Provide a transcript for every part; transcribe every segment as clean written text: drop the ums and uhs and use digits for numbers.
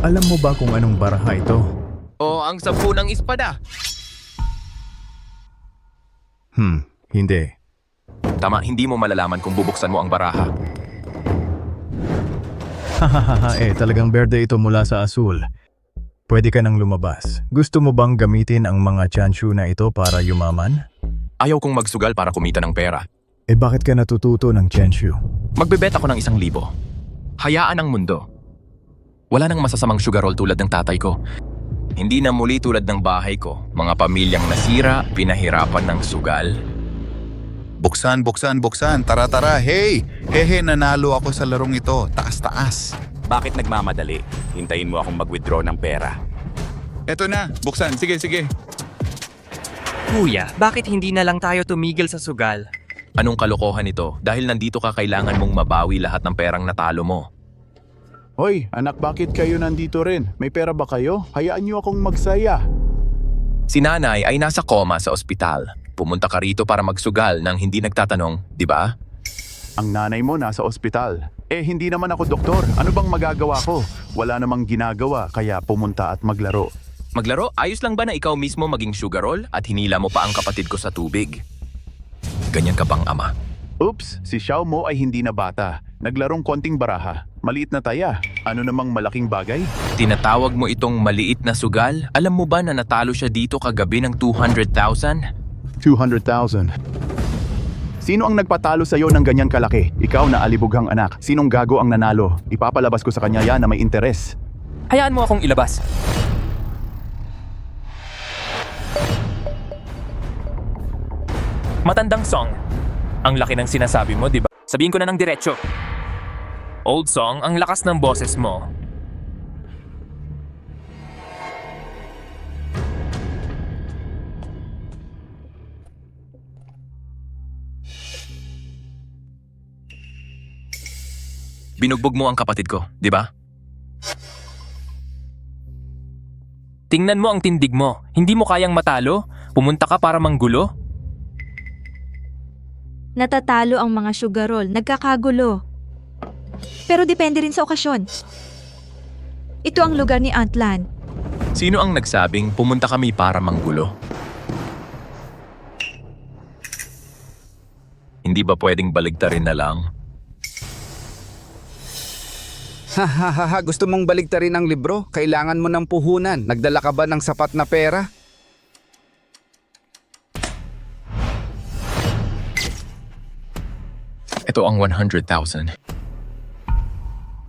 Alam mo ba kung anong baraha ito? O ang 10 ng espada. Hindi. Tama, hindi mo malalaman kung bubuksan mo ang baraha. Hahaha, talagang berde ito mula sa asul. Pwede ka nang lumabas. Gusto mo bang gamitin ang mga chanshu na ito para yumaman? Ayaw kong magsugal para kumita ng pera. Bakit ka natututo ng chanshu? Magbebet ako ng 1,000. Hayaan ang mundo. Wala nang masasamang sugar roll tulad ng tatay ko. Hindi na muli tulad ng bahay ko. Mga pamilyang nasira, pinahirapan ng sugal. Buksan, buksan, buksan. Tara, tara. Hey! Hehe, nanalo ako sa larong ito. Taas, taas. Bakit nagmamadali? Hintayin mo akong mag-withdraw ng pera. Eto na. Buksan. Sige, sige. Kuya, bakit hindi na lang tayo tumigil sa sugal? Anong kalokohan ito? Dahil nandito ka, kailangan mong mabawi lahat ng perang natalo mo. Hoy, anak, bakit kayo nandito rin? May pera ba kayo? Hayaan niyo akong magsaya. Si nanay ay nasa coma sa ospital. Pumunta ka rito para magsugal nang hindi nagtatanong, di ba? Ang nanay mo nasa ospital. Hindi naman ako doktor. Ano bang magagawa ko? Wala namang ginagawa, kaya pumunta at maglaro. Maglaro, ayos lang ba na ikaw mismo maging sugar roll at hinila mo pa ang kapatid ko sa tubig? Ganyan ka bang ama? Oops, si Xiao Mo ay hindi na bata. Naglarong konting baraha. Maliit na taya. Ano namang malaking bagay? Tinatawag mo itong maliit na sugal? Alam mo ba na natalo siya dito kagabi ng 200,000? 200,000. Sino ang nagpatalo sa iyo ng ganyan kalaki? Ikaw na alibughang anak. Sinong gago ang nanalo? Ipapalabas ko sa kanya yan na may interes. Hayaan mo akong ilabas. Matandang song. Ang laki ng sinasabi mo, di ba? Sabihin ko na ng diretso. Old song, ang lakas ng boses mo. Binugbog mo ang kapatid ko, di ba? Tingnan mo ang tindig mo. Hindi mo kayang matalo? Pumunta ka para manggulo? Natatalo ang mga sugar roll, nagkakagulo. Pero depende rin sa okasyon. Ito ang lugar ni Aunt Lan. Sino ang nagsabing pumunta kami para manggulo? Hindi ba pwedeng baligtarin na lang? Hahaha, gusto mong baligtarin ang libro? Kailangan mo ng puhunan. Nagdala ka ba ng sapat na pera? Ito ang 100,000.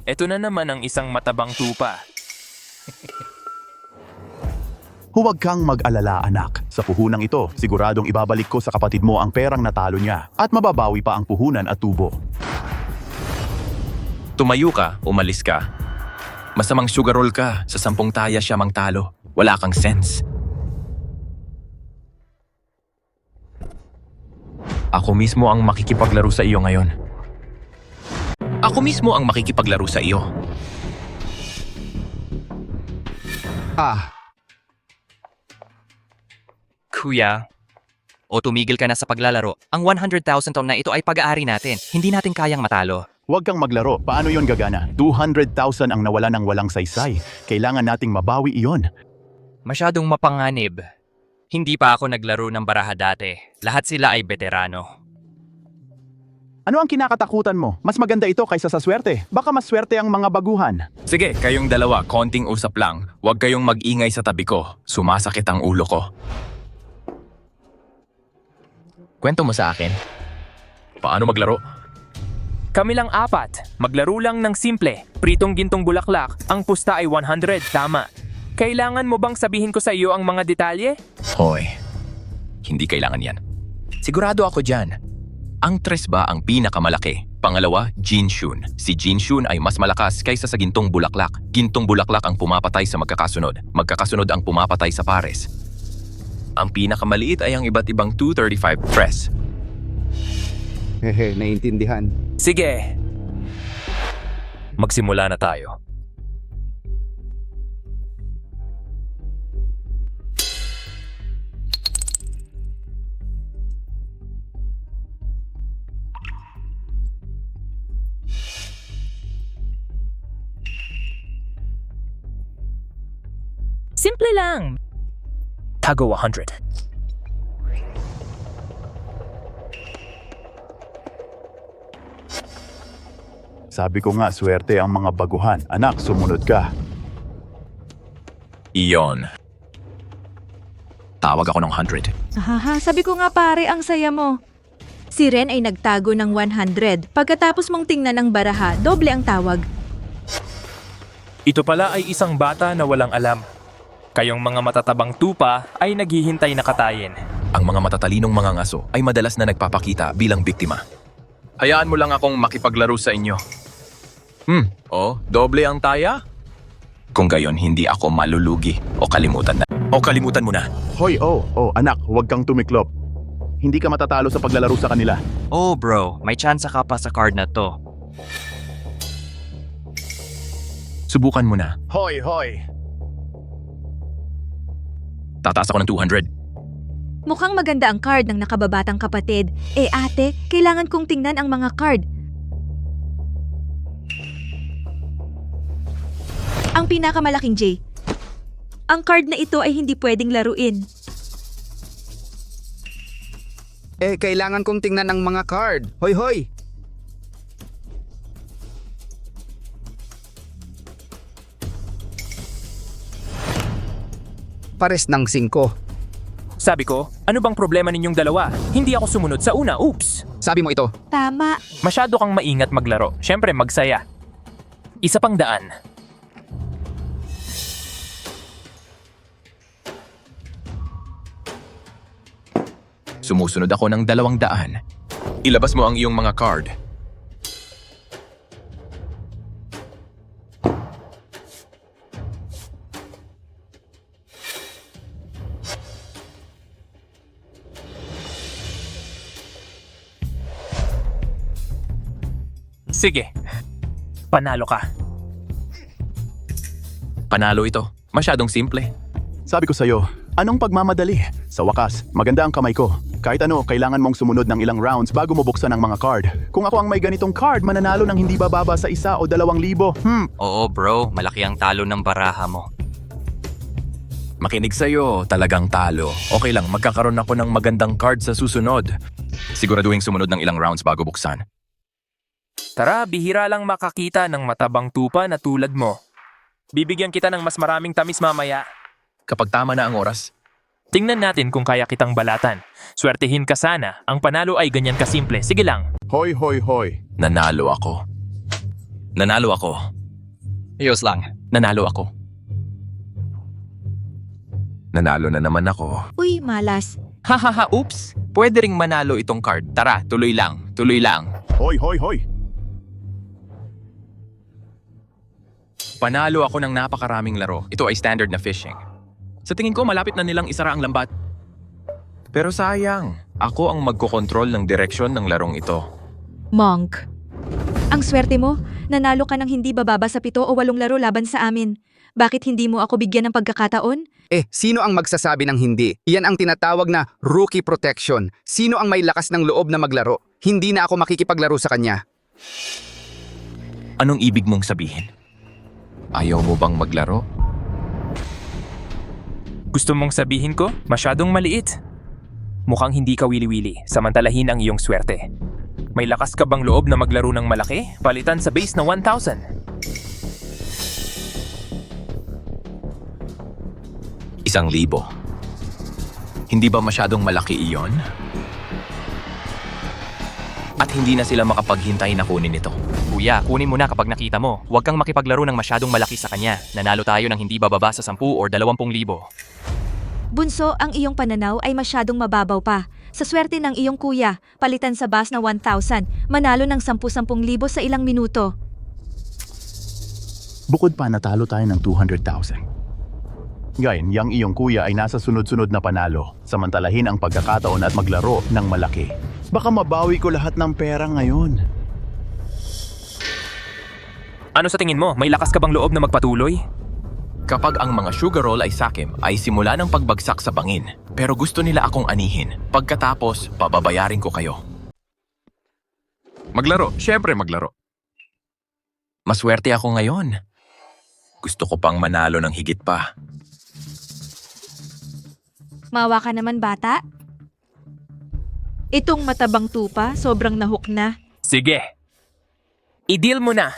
Ito na naman ang isang matabang tupa. Huwag kang mag-alala, anak. Sa puhunang ito, siguradong ibabalik ko sa kapatid mo ang perang natalo niya at mababawi pa ang puhunan at tubo. Tumayo ka, umalis ka. Masamang sugar roll ka, sa 10 taya siya mang talo. Wala kang sense. Ako mismo ang makikipaglaro sa iyo ngayon. Ako mismo ang makikipaglaro sa iyo. Kuya, o tumigil ka na sa paglalaro. Ang 100,000 taon na ito ay pag-aari natin. Hindi natin kayang matalo. Huwag kang maglaro. Paano yon gagana? 200,000 ang nawala ng walang saysay. Kailangan nating mabawi iyon. Masyadong mapanganib. Hindi pa ako naglaro ng baraha dati. Lahat sila ay veterano. Ano ang kinakatakutan mo? Mas maganda ito kaysa sa swerte. Baka mas swerte ang mga baguhan. Sige, kayong dalawa, konting usap lang. Huwag kayong mag-ingay sa tabi ko. Sumasakit ang ulo ko. Kwento mo sa akin. Paano maglaro? Kami lang 4. Maglaro lang ng simple. Pritong gintong bulaklak. Ang pusta ay 100. Tama. Kailangan mo bang sabihin ko sa iyo ang mga detalye? Hoy, hindi kailangan yan. Sigurado ako dyan. Ang 3 ba ang pinakamalaki? Pangalawa, Jinshun. Si Jinshun ay mas malakas kaysa sa gintong bulaklak. Gintong bulaklak ang pumapatay sa magkakasunod. Magkakasunod ang pumapatay sa pares. Ang pinakamaliit ay ang iba't ibang 235 tres. Hehe, naiintindihan. Sige. Magsimula na tayo. Simple lang. Tago 100. Sabi ko nga, swerte ang mga baguhan. Anak, sumunod ka. Iyon. Tawag ako ng 100. Haha, sabi ko nga pare, ang saya mo. Si Ren ay nagtago ng 100. Pagkatapos mong tingnan ang baraha, doble ang tawag. Ito pala ay isang bata na walang alam. Kayong mga matatabang tupa ay naghihintay na katayin. Ang mga matatalinong mga ngaso ay madalas na nagpapakita bilang biktima. Hayaan mo lang akong makipaglaro sa inyo. Doble ang taya? Kung gayon, hindi ako malulugi o kalimutan na. O kalimutan mo na. Hoy, anak, huwag kang tumiklop. Hindi ka matatalo sa paglalaro sa kanila. Oh bro, may tsansa ka pa sa card na to. Subukan mo na. Hoy! Tataas ako ng 200. Mukhang maganda ang card ng nakababatang kapatid. Eh ate, kailangan kong tingnan ang mga card. Ang pinakamalaking J. Ang card na ito ay hindi pwedeng laruin. Kailangan kong tingnan ang mga card. Hoy! Pares ng 5. Sabi ko, ano bang problema ninyong dalawa? Hindi ako sumunod sa una, oops! Sabi mo ito. Tama. Masyado kang maingat maglaro. Siyempre, magsaya. Isa pang daan. Sumusunod ako ng 200. Ilabas mo ang iyong mga card. Sige. Panalo ka. Panalo ito. Masyadong simple. Sabi ko sa'yo, anong pagmamadali? Sa wakas, maganda ang kamay ko. Kahit ano, kailangan mong sumunod ng ilang rounds bago mo buksan ang mga card. Kung ako ang may ganitong card, mananalo ng hindi bababa sa 1 o 2,000. Oo bro, malaki ang talo ng baraha mo. Makinig sa'yo, talagang talo. Okay lang, magkakaroon ako ng magandang card sa susunod. Siguraduhin sumunod ng ilang rounds bago buksan. Tara, bihira lang makakita ng matabang tupa na tulad mo. Bibigyan kita ng mas maraming tamis mamaya. Kapag tama na ang oras, Tingnan natin kung kaya kitang balatan. Swertihin ka sana. Ang panalo ay ganyan kasimple. Sige lang. Hoy! nanalo ako. Nanalo ako. Ayos lang. Nanalo ako. Nanalo na naman ako. Uy, malas. Hahaha, oops. Pwede ring manalo itong card. Tara, tuloy lang. Tuloy lang. Hoy! Panalo ako ng napakaraming laro. Ito ay standard na fishing. Sa tingin ko, malapit na nilang isara ang lambat. Pero sayang, ako ang magkokontrol ng direksyon ng larong ito. Monk. Ang swerte mo, nanalo ka ng hindi bababa sa 7 o 8 laro laban sa amin. Bakit hindi mo ako bigyan ng pagkakataon? Sino ang magsasabi ng hindi? Iyan ang tinatawag na rookie protection. Sino ang may lakas ng loob na maglaro? Hindi na ako makikipaglaro sa kanya. Anong ibig mong sabihin? Ayaw mo bang maglaro? Gusto mong sabihin ko? Masyadong maliit. Mukhang hindi ka wili-wili. Samantalahin ang iyong swerte. May lakas ka bang loob na maglaro ng malaki? Palitan sa base na 1,000. Isang 1,000. Hindi ba masyadong malaki iyon? At hindi na sila makapaghintay na kunin ito. Kuya, kunin mo na kapag nakita mo. Huwag kang makipaglaro ng masyadong malaki sa kanya. Nanalo tayo ng hindi bababa sa 10 or 20,000. Bunso, ang iyong pananaw ay masyadong mababaw pa. Sa swerte ng iyong kuya, palitan sa bas na 1,000, manalo ng 10,000 sa ilang minuto. Bukod pa, natalo tayo ng 200,000. Ngayon, yang iyong kuya ay nasa sunod-sunod na panalo. Samantalahin ang pagkakataon at maglaro ng malaki. Baka mabawi ko lahat ng pera ngayon. Ano sa tingin mo? May lakas ka bang loob na magpatuloy? Kapag ang mga sugar roll ay sakim, ay simula ng pagbagsak sa bangin. Pero gusto nila akong anihin. Pagkatapos, pababayarin ko kayo. Maglaro. Siyempre maglaro. Maswerte ako ngayon. Gusto ko pang manalo ng higit pa. Mawa ka naman bata. Itong matabang tupa, sobrang nahook na. Sige. I-deal mo na.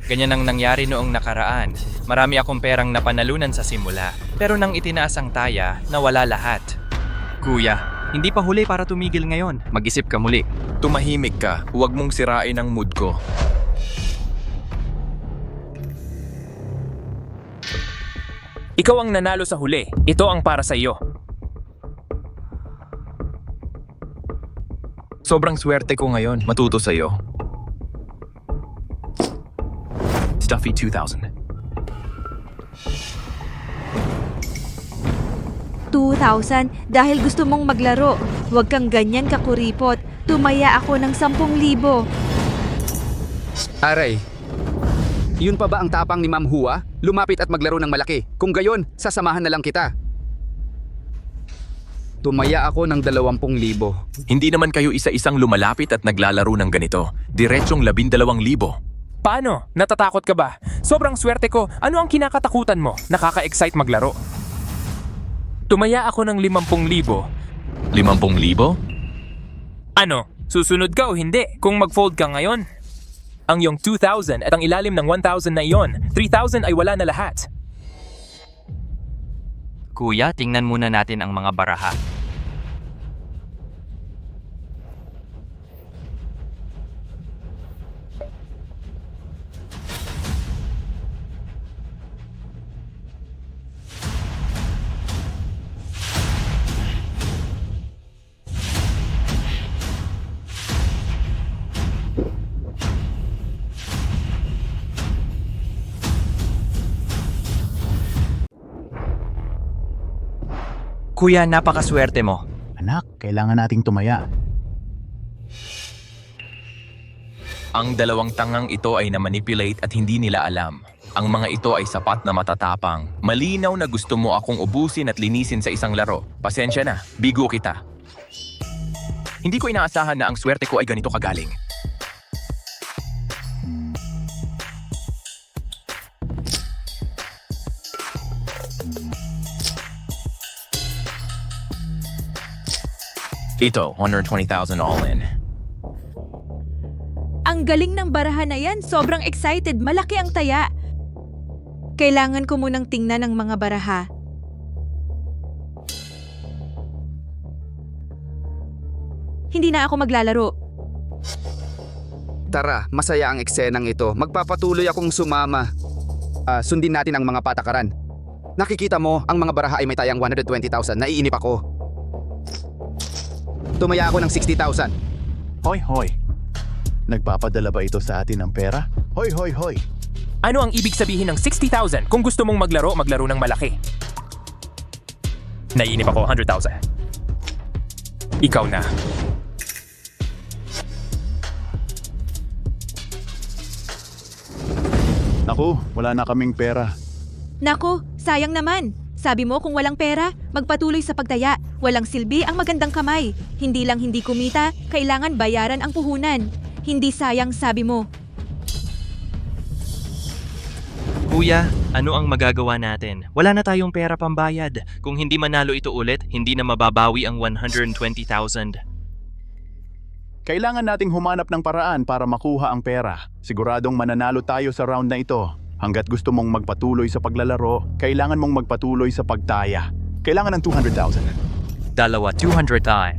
Ganyan ang nangyari noong nakaraan. Marami akong perang napanalunan sa simula. Pero nang itinaas ang taya, nawala lahat. Kuya, hindi pa huli para tumigil ngayon. Mag-isip ka muli. Tumahimik ka, huwag mong sirain ang mood ko. Ikaw ang nanalo sa huli. Ito ang para sa iyo. Sobrang swerte ko ngayon, matuto sa'yo. Stuffy 2000. 2,000 dahil gusto mong maglaro. Huwag kang ganyan kakuripot. Tumaya ako ng 10,000. Aray. Yun pa ba ang tapang ni Ma'am Hua? Lumapit at maglaro ng malaki. Kung gayon, sasamahan na lang kita. Tumaya ako ng 20,000. Hindi naman kayo isa-isang lumalapit at naglalaro ng ganito. Diretsyong 12,000. Paano? Natatakot ka ba? Sobrang swerte ko. Ano ang kinakatakutan mo? Nakaka-excite maglaro. Tumaya ako ng 50,000. 50,000? Ano? Susunod ka o hindi? Kung mag-fold ka ngayon? Ang iyong 2,000 at ang ilalim ng 1,000 na iyon, 3,000 ay wala na lahat. Kuya, tingnan muna natin ang mga baraha. Kuya, napakaswerte mo. Anak, kailangan nating tumaya. Ang dalawang tangang ito ay na-manipulate at hindi nila alam. Ang mga ito ay sapat na matatapang. Malinaw na gusto mo akong ubusin at linisin sa isang laro. Pasensya na, bigo kita. Hindi ko inaasahan na ang swerte ko ay ganito kagaling. Ito, 120,000 all in. Ang galing ng barahan na yan. Sobrang excited. Malaki ang taya. Kailangan ko munang tingnan ang mga baraha. Hindi na ako maglalaro. Tara, masaya ang eksenang ito. Magpapatuloy akong sumama. Sundin natin ang mga patakaran. Nakikita mo, ang mga baraha ay may tayang 120,000. Naiinip ako. Tumaya ako ng 60,000. Hoy, hoy. Nagpapadala ba ito sa atin ng pera? Hoy, hoy, hoy. Ano ang ibig sabihin ng 60,000 kung gusto mong maglaro ng malaki? Naiinip ako, 100,000. Ikaw na. Naku, wala na kaming pera. Nako, sayang naman. Sabi mo kung walang pera, magpatuloy sa pagtaya. Walang silbi ang magandang kamay. Hindi lang hindi kumita, kailangan bayaran ang puhunan. Hindi sayang sabi mo. Kuya, ano ang magagawa natin? Wala na tayong pera pambayad. Kung hindi manalo ito ulit, hindi na mababawi ang 120,000. Kailangan nating humanap ng paraan para makuha ang pera. Siguradong mananalo tayo sa round na ito. Hanggat gusto mong magpatuloy sa paglalaro, kailangan mong magpatuloy sa pagtaya. Kailangan ng 200,000. 200 tayo.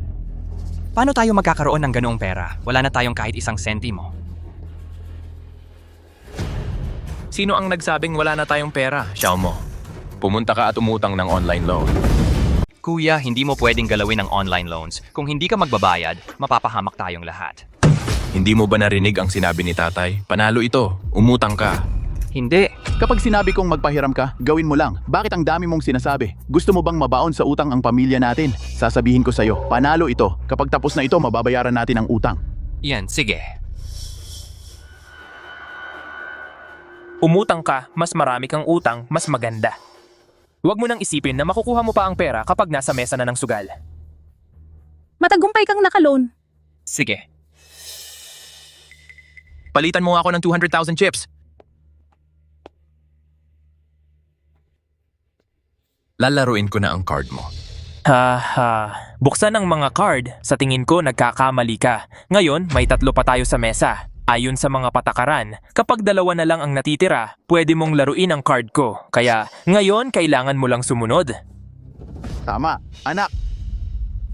Paano tayo magkakaroon ng ganoong pera? Wala na tayong kahit isang sentimo. Sino ang nagsabing wala na tayong pera? Xiao mo. Pumunta ka at umutang ng online loan. Kuya, hindi mo pwedeng galawin ang online loans. Kung hindi ka magbabayad, mapapahamak tayong lahat. Hindi mo ba narinig ang sinabi ni tatay? Panalo ito, umutang ka. Hindi. Kapag sinabi kong magpahiram ka, gawin mo lang. Bakit ang dami mong sinasabi? Gusto mo bang mabaon sa utang ang pamilya natin? Sasabihin ko sa'yo, panalo ito. Kapag tapos na ito, mababayaran natin ang utang. Yan, sige. Umutang ka, mas marami kang utang, mas maganda. Huwag mo nang isipin na makukuha mo pa ang pera kapag nasa mesa na ng sugal. Matagumpay kang nakaloan. Sige. Palitan mo ako ng 200,000 chips. Lalaruin ko na ang card mo. Buksan ang mga card. Sa tingin ko, nagkakamali ka. Ngayon, may 3 pa tayo sa mesa. Ayon sa mga patakaran, kapag 2 na lang ang natitira, pwede mong laruin ang card ko. Kaya, ngayon, kailangan mo lang sumunod. Tama, anak.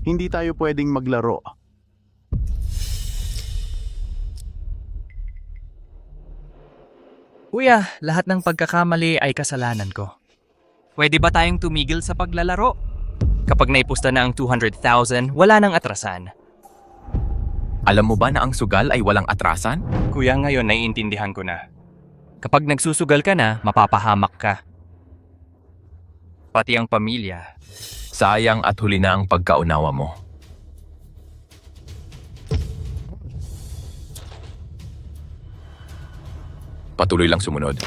Hindi tayo pwedeng maglaro. Kuya, lahat ng pagkakamali ay kasalanan ko. Pwede ba tayong tumigil sa paglalaro? Kapag naipusta na ang 200,000, wala nang atrasan. Alam mo ba na ang sugal ay walang atrasan? Kuya, ngayon naiintindihan ko na. Kapag nagsusugal ka na, mapapahamak ka. Pati ang pamilya. Sayang at huli na ang pagkaunawa mo. Patuloy lang sumunod.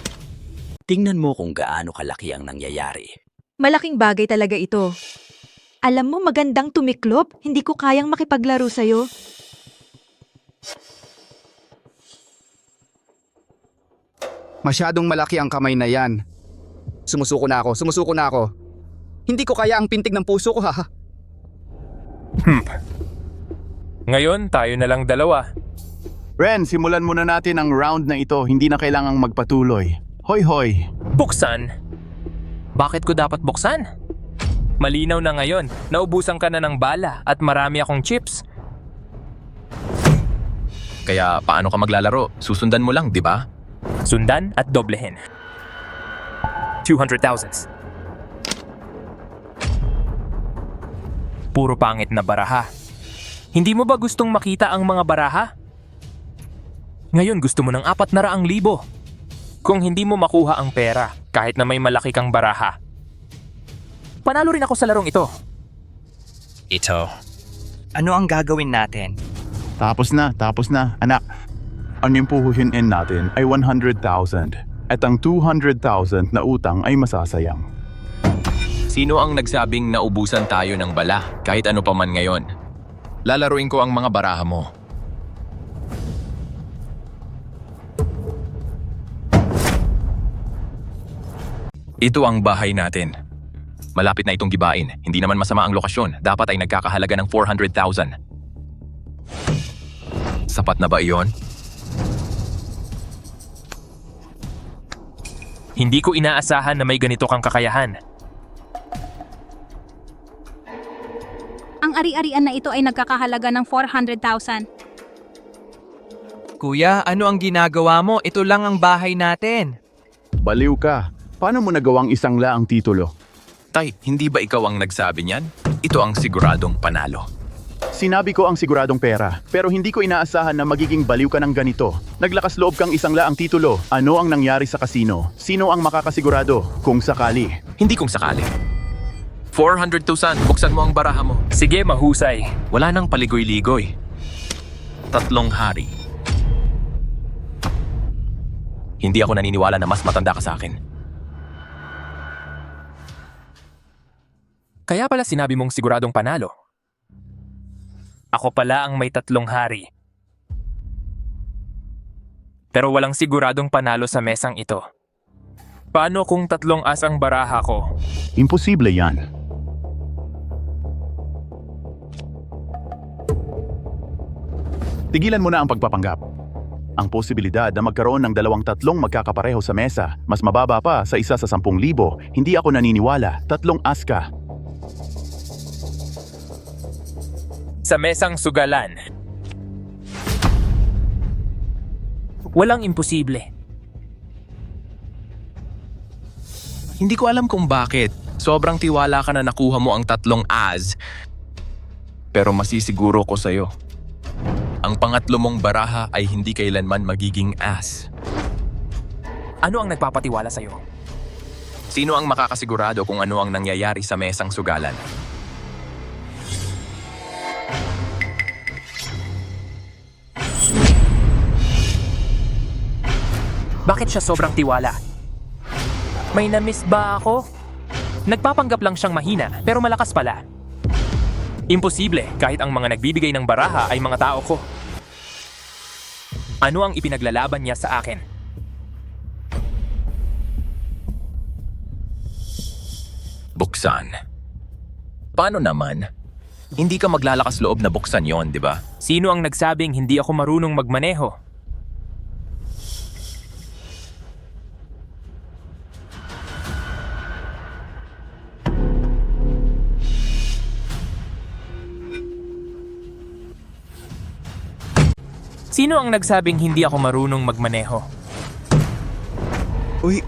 Tingnan mo kung gaano kalaki ang nangyayari. Malaking bagay talaga ito. Alam mo, magandang tumiklop. Hindi ko kayang makipaglaro sa'yo. Masyadong malaki ang kamay na yan. Sumusuko na ako. Hindi ko kaya ang pintig ng puso ko, ha? Ngayon, tayo na lang 2. Ren, simulan muna natin ang round na ito. Hindi na kailangang magpatuloy. Hoy hoy. Buksan? Bakit ko dapat buksan? Malinaw na ngayon, naubusan ka na ng bala at marami akong chips. Kaya paano ka maglalaro? Susundan mo lang, di ba? Sundan at doblehin. 200,000. Puro pangit na baraha. Hindi mo ba gustong makita ang mga baraha? Ngayon gusto mo ng 400,000. Kung hindi mo makuha ang pera, kahit na may malaki kang baraha. Panalo rin ako sa larong ito. Ito. Ano ang gagawin natin? Tapos na, anak. Ang impuhuhin natin ay 100,000 at ang 200,000 na utang ay masasayang. Sino ang nagsabing naubusan tayo ng bala kahit ano pa man ngayon? Lalaruin ko ang mga baraha mo. Ito ang bahay natin. Malapit na itong gibain. Hindi naman masama ang lokasyon. Dapat ay nagkakahalaga ng 400,000. Sapat na ba iyon? Hindi ko inaasahan na may ganito kang kakayahan. Ang ari-arian na ito ay nagkakahalaga ng 400,000. Kuya, ano ang ginagawa mo? Ito lang ang bahay natin. Baliw ka. Paano mo nagawang isang laang titulo? Tay, hindi ba ikaw ang nagsabi niyan? Ito ang siguradong panalo. Sinabi ko ang siguradong pera, pero hindi ko inaasahan na magiging baliw ka ng ganito. Naglakas loob kang isang laang titulo. Ano ang nangyari sa kasino? Sino ang makakasigurado? Kung sakali. Hindi kung sakali. 400,000, buksan mo ang baraha mo. Sige, mahusay. Wala nang paligoy-ligoy. 3 hari. Hindi ako naniniwala na mas matanda ka sa akin. Kaya pala sinabi mong siguradong panalo. Ako pala ang may 3 hari. Pero walang siguradong panalo sa mesang ito. Paano kung 3 as ang baraha ko? Imposible yan. Tigilan mo na ang pagpapanggap. Ang posibilidad na magkaroon ng 2-3 magkakapareho sa mesa, mas mababa pa sa isa sa 10,000. Hindi ako naniniwala. 3 as ka. Sa mesang sugalan. Walang imposible. Hindi ko alam kung bakit. Sobrang tiwala ka na nakuha mo ang 3 as. Pero masisiguro ko sa'yo. Ang pangatlo mong baraha ay hindi kailanman magiging as. Ano ang nagpapatiwala sa'yo? Sino ang makakasigurado kung ano ang nangyayari sa mesang sugalan? Bakit siya sobrang tiwala? May na-miss ba ako? Nagpapanggap lang siyang mahina, pero malakas pala. Imposible kahit ang mga nagbibigay ng baraha ay mga tao ko. Ano ang ipinaglalaban niya sa akin? Buksan. Paano naman? Hindi ka maglalakas loob na buksan yon, di ba? Sino ang nagsabing hindi ako marunong magmaneho? Sino ang nagsabing hindi ako marunong magmaneho? Uy,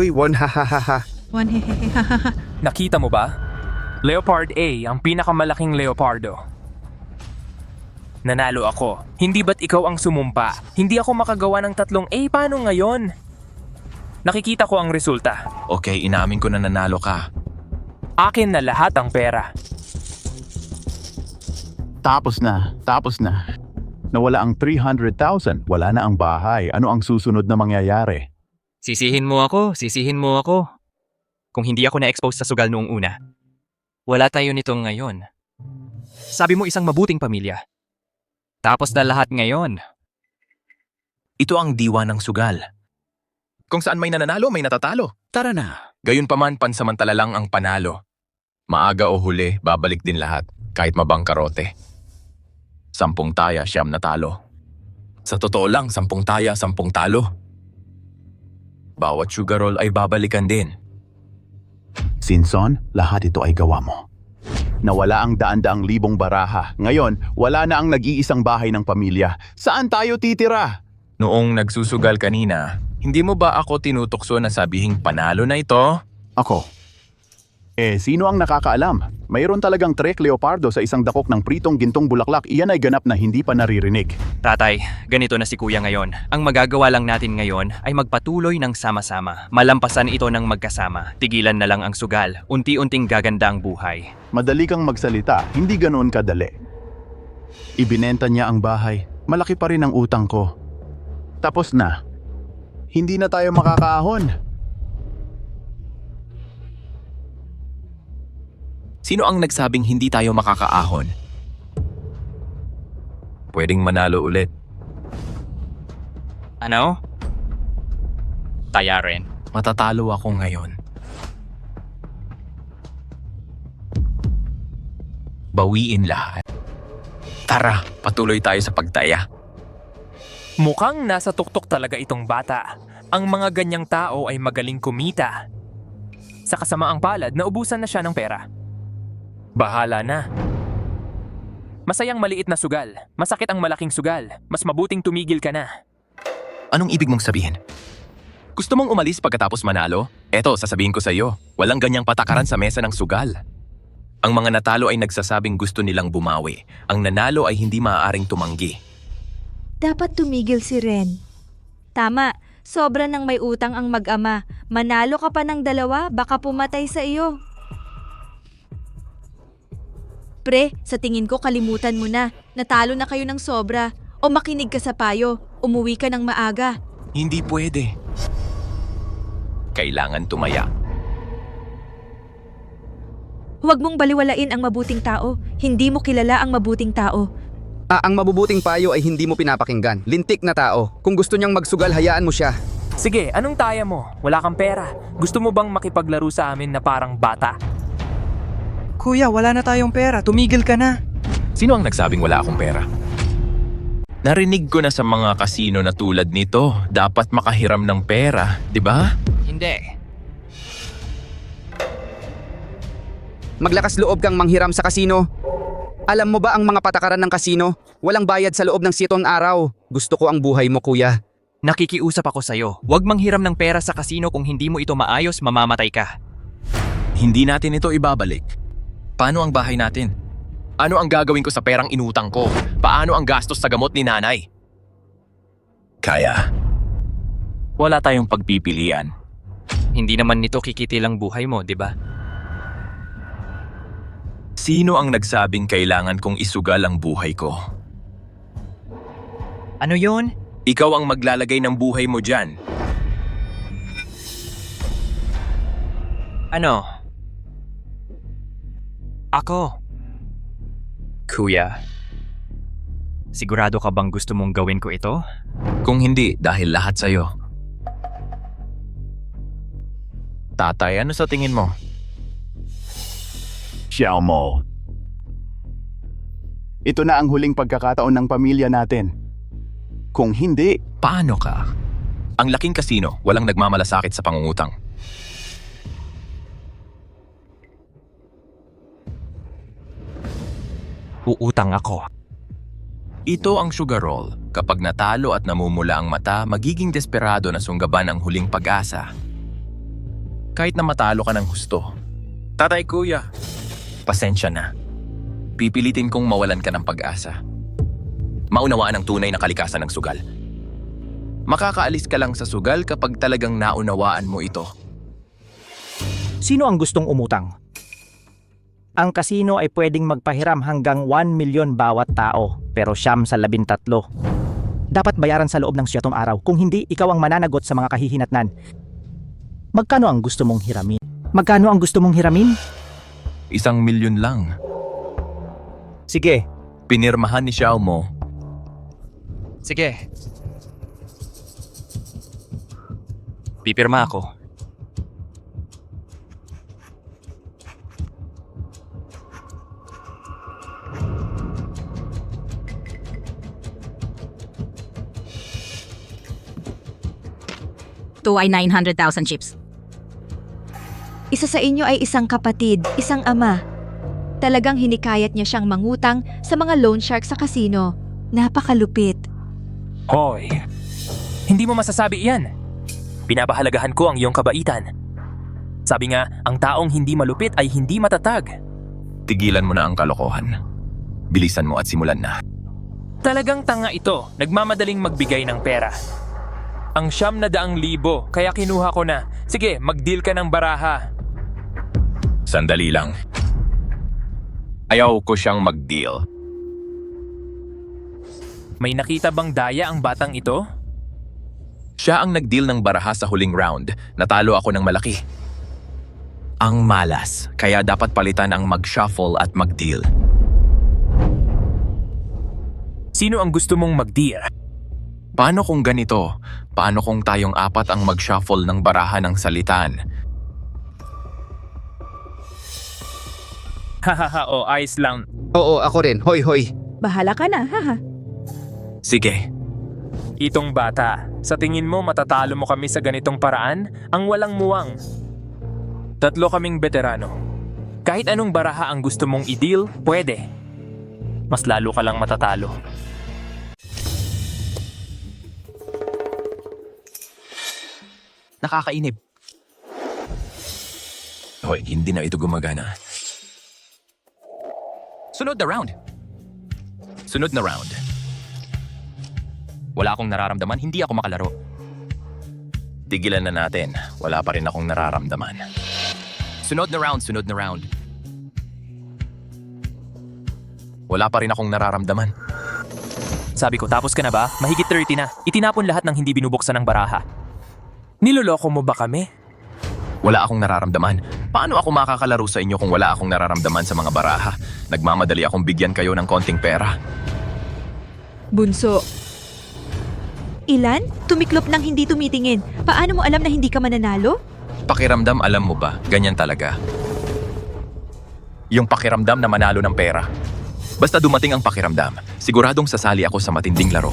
one ha ha ha ha. One hehehe. Nakita mo ba? Leopard A, ang pinakamalaking leopardo. Nanalo ako. Hindi ba't ikaw ang sumumpa? Hindi ako makagawa ng 3 A, paano ngayon? Nakikita ko ang resulta. Okay, inaamin ko na nanalo ka. Akin na lahat ang pera. Tapos na. Nawala ang 300,000. Wala na ang bahay. Ano ang susunod na mangyayari? Sisihin mo ako. Kung hindi ako na-expose sa sugal noong una. Wala tayo nito ngayon. Sabi mo isang mabuting pamilya. Tapos na lahat ngayon. Ito ang diwa ng sugal. Kung saan may nananalo, may natatalo. Tara na. Gayunpaman, pansamantala lang ang panalo. Maaga o huli, babalik din lahat, kahit mabangkarote. 10 taya, 9 natalo. Sa totoo lang, 10 taya, 10 talo. Bawat sugar roll ay babalikan din. Sinson, lahat ito ay gawa mo. Nawala ang daan-daang libong baraha. Ngayon, wala na ang nag-iisang bahay ng pamilya. Saan tayo titira? Noong nagsusugal kanina, hindi mo ba ako tinutokso na sabihing panalo na ito? Ako. Sino ang nakakaalam? Mayroon talagang trek leopardo sa isang dakok ng pritong gintong bulaklak. Iyan ay ganap na hindi pa naririnig. Tatay, ganito na si Kuya ngayon. Ang magagawa lang natin ngayon ay magpatuloy ng sama-sama. Malampasan ito ng magkasama. Tigilan na lang ang sugal. Unti-unting gaganda ang buhay. Madali kang magsalita, hindi ganoon kadali. Ibinenta niya ang bahay. Malaki pa rin ang utang ko. Tapos na. Hindi na tayo makakaahon. Sino ang nagsabing hindi tayo makakaahon? Pwedeng manalo ulit. Ano? Taya rin. Matatalo ako ngayon. Bawiin lahat. Tara, patuloy tayo sa pagtaya. Mukhang nasa tuktok talaga itong bata. Ang mga ganyang tao ay magaling kumita. Sa kasamaang palad, naubusan na siya ng pera. Bahala na. Masayang maliit na sugal. Masakit ang malaking sugal. Mas mabuting tumigil ka na. Anong ibig mong sabihin? Gusto mong umalis pagkatapos manalo? Eto, sasabihin ko sa iyo, walang ganyang patakaran sa mesa ng sugal. Ang mga natalo ay nagsasabing gusto nilang bumawi. Ang nanalo ay hindi maaaring tumanggi. Dapat tumigil si Ren. Tama, sobra nang may utang ang mag-ama. Manalo ka pa ng 2, baka pumatay sa iyo. Pre, sa tingin ko kalimutan mo na. Natalo na kayo ng sobra. O makinig ka sa payo. Umuwi ka ng maaga. Hindi pwede. Kailangan tumaya. Huwag mong baliwalain ang mabuting tao. Hindi mo kilala ang mabuting tao. Ang mabubuting payo ay hindi mo pinapakinggan. Lintik na tao. Kung gusto niyang magsugal, hayaan mo siya. Sige, anong taya mo? Wala kang pera. Gusto mo bang makipaglaro sa amin na parang bata? Kuya, wala na tayong pera. Tumigil ka na. Sino ang nagsabing wala akong pera? Narinig ko na sa mga kasino na tulad nito, dapat makahiram ng pera, di ba? Hindi. Maglakas loob kang manghiram sa kasino. Alam mo ba ang mga patakaran ng kasino? Walang bayad sa loob ng 7 araw. Gusto ko ang buhay mo, kuya. Nakikiusap ako sa'yo. Huwag manghiram ng pera sa kasino kung hindi mo ito maayos, mamamatay ka. Hindi natin ito ibabalik. Paano ang bahay natin? Ano ang gagawin ko sa perang inutang ko? Paano ang gastos sa gamot ni nanay? Kaya. Wala tayong pagpipilian. Hindi naman nito kikitilang buhay mo, di ba? Sino ang nagsabing kailangan kong isugal ang buhay ko? Ano yon? Ikaw ang maglalagay ng buhay mo dyan. Ano? Ako. Kuya. Sigurado ka bang gusto mong gawin ko ito? Kung hindi, dahil lahat sa'yo. Tatay, ano sa tingin mo? Xiao Mo. Ito na ang huling pagkakataon ng pamilya natin. Kung hindi, Paano ka? Ang laking kasino, walang nagmamalasakit sa pangungutang. Uutang ako. Ito ang sugar roll. Kapag natalo at namumula ang mata, magiging desperado na sunggaban ang huling pag-asa. Kahit na matalo ka ng husto. Tatay kuya, pasensya na. Pipilitin kong mawalan ka ng pag-asa. Maunawaan ang tunay na kalikasan ng sugal. Makakaalis ka lang sa sugal kapag talagang naunawaan mo ito. Sino ang gustong umutang? Ang kasino ay pwedeng magpahiram hanggang 1 milyon bawat tao, pero siyam sa 13. Dapat bayaran sa loob ng 7 araw. Kung hindi, ikaw ang mananagot sa mga kahihinatnan. Magkano ang gusto mong hiramin? Magkano ang gusto mong hiramin? 1 milyon lang. Sige, Pinirmahan ni Xiao Mo. Sige. Pipirma ako. Ito ay 900,000 chips. Isa sa inyo ay isang kapatid, isang ama. Talagang hinikayat niya siyang mangutang sa mga loan shark sa kasino. Napakalupit. Hoy, hindi mo masasabi iyan. Pinapahalagahan ko ang iyong kabaitan. Sabi nga, ang taong hindi malupit ay hindi matatag. Tigilan mo na ang kalokohan. Bilisan mo at simulan na. Talagang tanga ito, nagmamadaling magbigay ng pera. Ang 900,000, kaya kinuha ko na. Sige, mag-deal ka ng baraha. Sandali lang. Ayaw ko siyang mag-deal. May nakita bang daya ang batang ito? Siya ang nag-deal ng baraha sa huling round. Natalo ako ng malaki. Ang malas, kaya dapat palitan ang mag-shuffle at mag-deal. Sino ang gusto mong mag-deal? Paano kung ganito? Paano kung tayong apat ang mag-shuffle ng baraha ng salitan? Hahaha, o ayos lang. Oo, ako rin. Hoy, hoy. Bahala ka na, haha. Sige, Itong bata, sa tingin mo matatalo mo kami sa ganitong paraan? Ang walang muwang. 3 kaming veterano. Kahit anong baraha ang gusto mong i-deal, pwede. Mas lalo ka lang matatalo. Nakakainip. hoy, hindi na ito gumagana. Sunod na round. Sunod na round. Wala akong nararamdaman, hindi ako makalaro. Tigilan na natin. Wala pa rin akong nararamdaman. Sunod na round, sunod na round. Wala pa rin akong nararamdaman. Sabi ko, tapos ka na ba? Mahigit 30 na. Itinapon lahat ng hindi binubuksan ng baraha. Niloloko mo ba kami? Wala akong nararamdaman. Paano ako makakalaro sa inyo kung wala akong nararamdaman sa mga baraha? Nagmamadali akong bigyan kayo ng konting pera. Bunso. Ilan? Tumiklop nang hindi tumitingin. Paano mo alam na hindi ka mananalo? Pakiramdam, alam mo ba, ganyan talaga. Yung pakiramdam na manalo ng pera. Basta dumating ang pakiramdam, siguradong sasali ako sa matinding laro.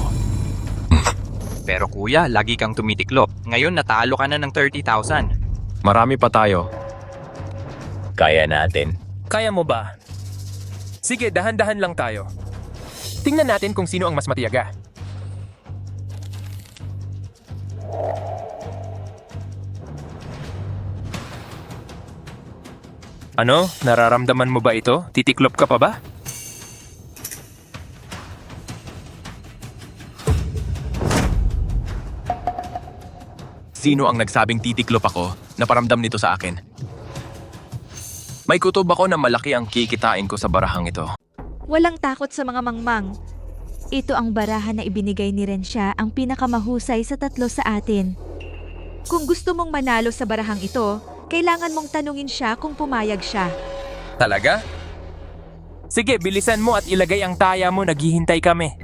Pero kuya, lagi kang tumitiklop. Ngayon natalo ka na ng 30,000. Marami pa tayo. Kaya natin. Kaya mo ba? Sige, dahan-dahan lang tayo. Tingnan natin kung sino ang mas matiyaga. Ano? Nararamdaman mo ba ito? Titiklop ka pa ba? Sino ang nagsabing titiklop ako na paramdam nito sa akin? May kutob ako na malaki ang kikitain ko sa barahang ito. Walang takot sa mga mangmang. Ito ang baraha na ibinigay ni Rensha, ang pinakamahusay sa 3 sa atin. Kung gusto mong manalo sa barahang ito, kailangan mong tanungin siya kung pumayag siya. Talaga? Sige, bilisan mo at ilagay ang taya mo, naghihintay kami.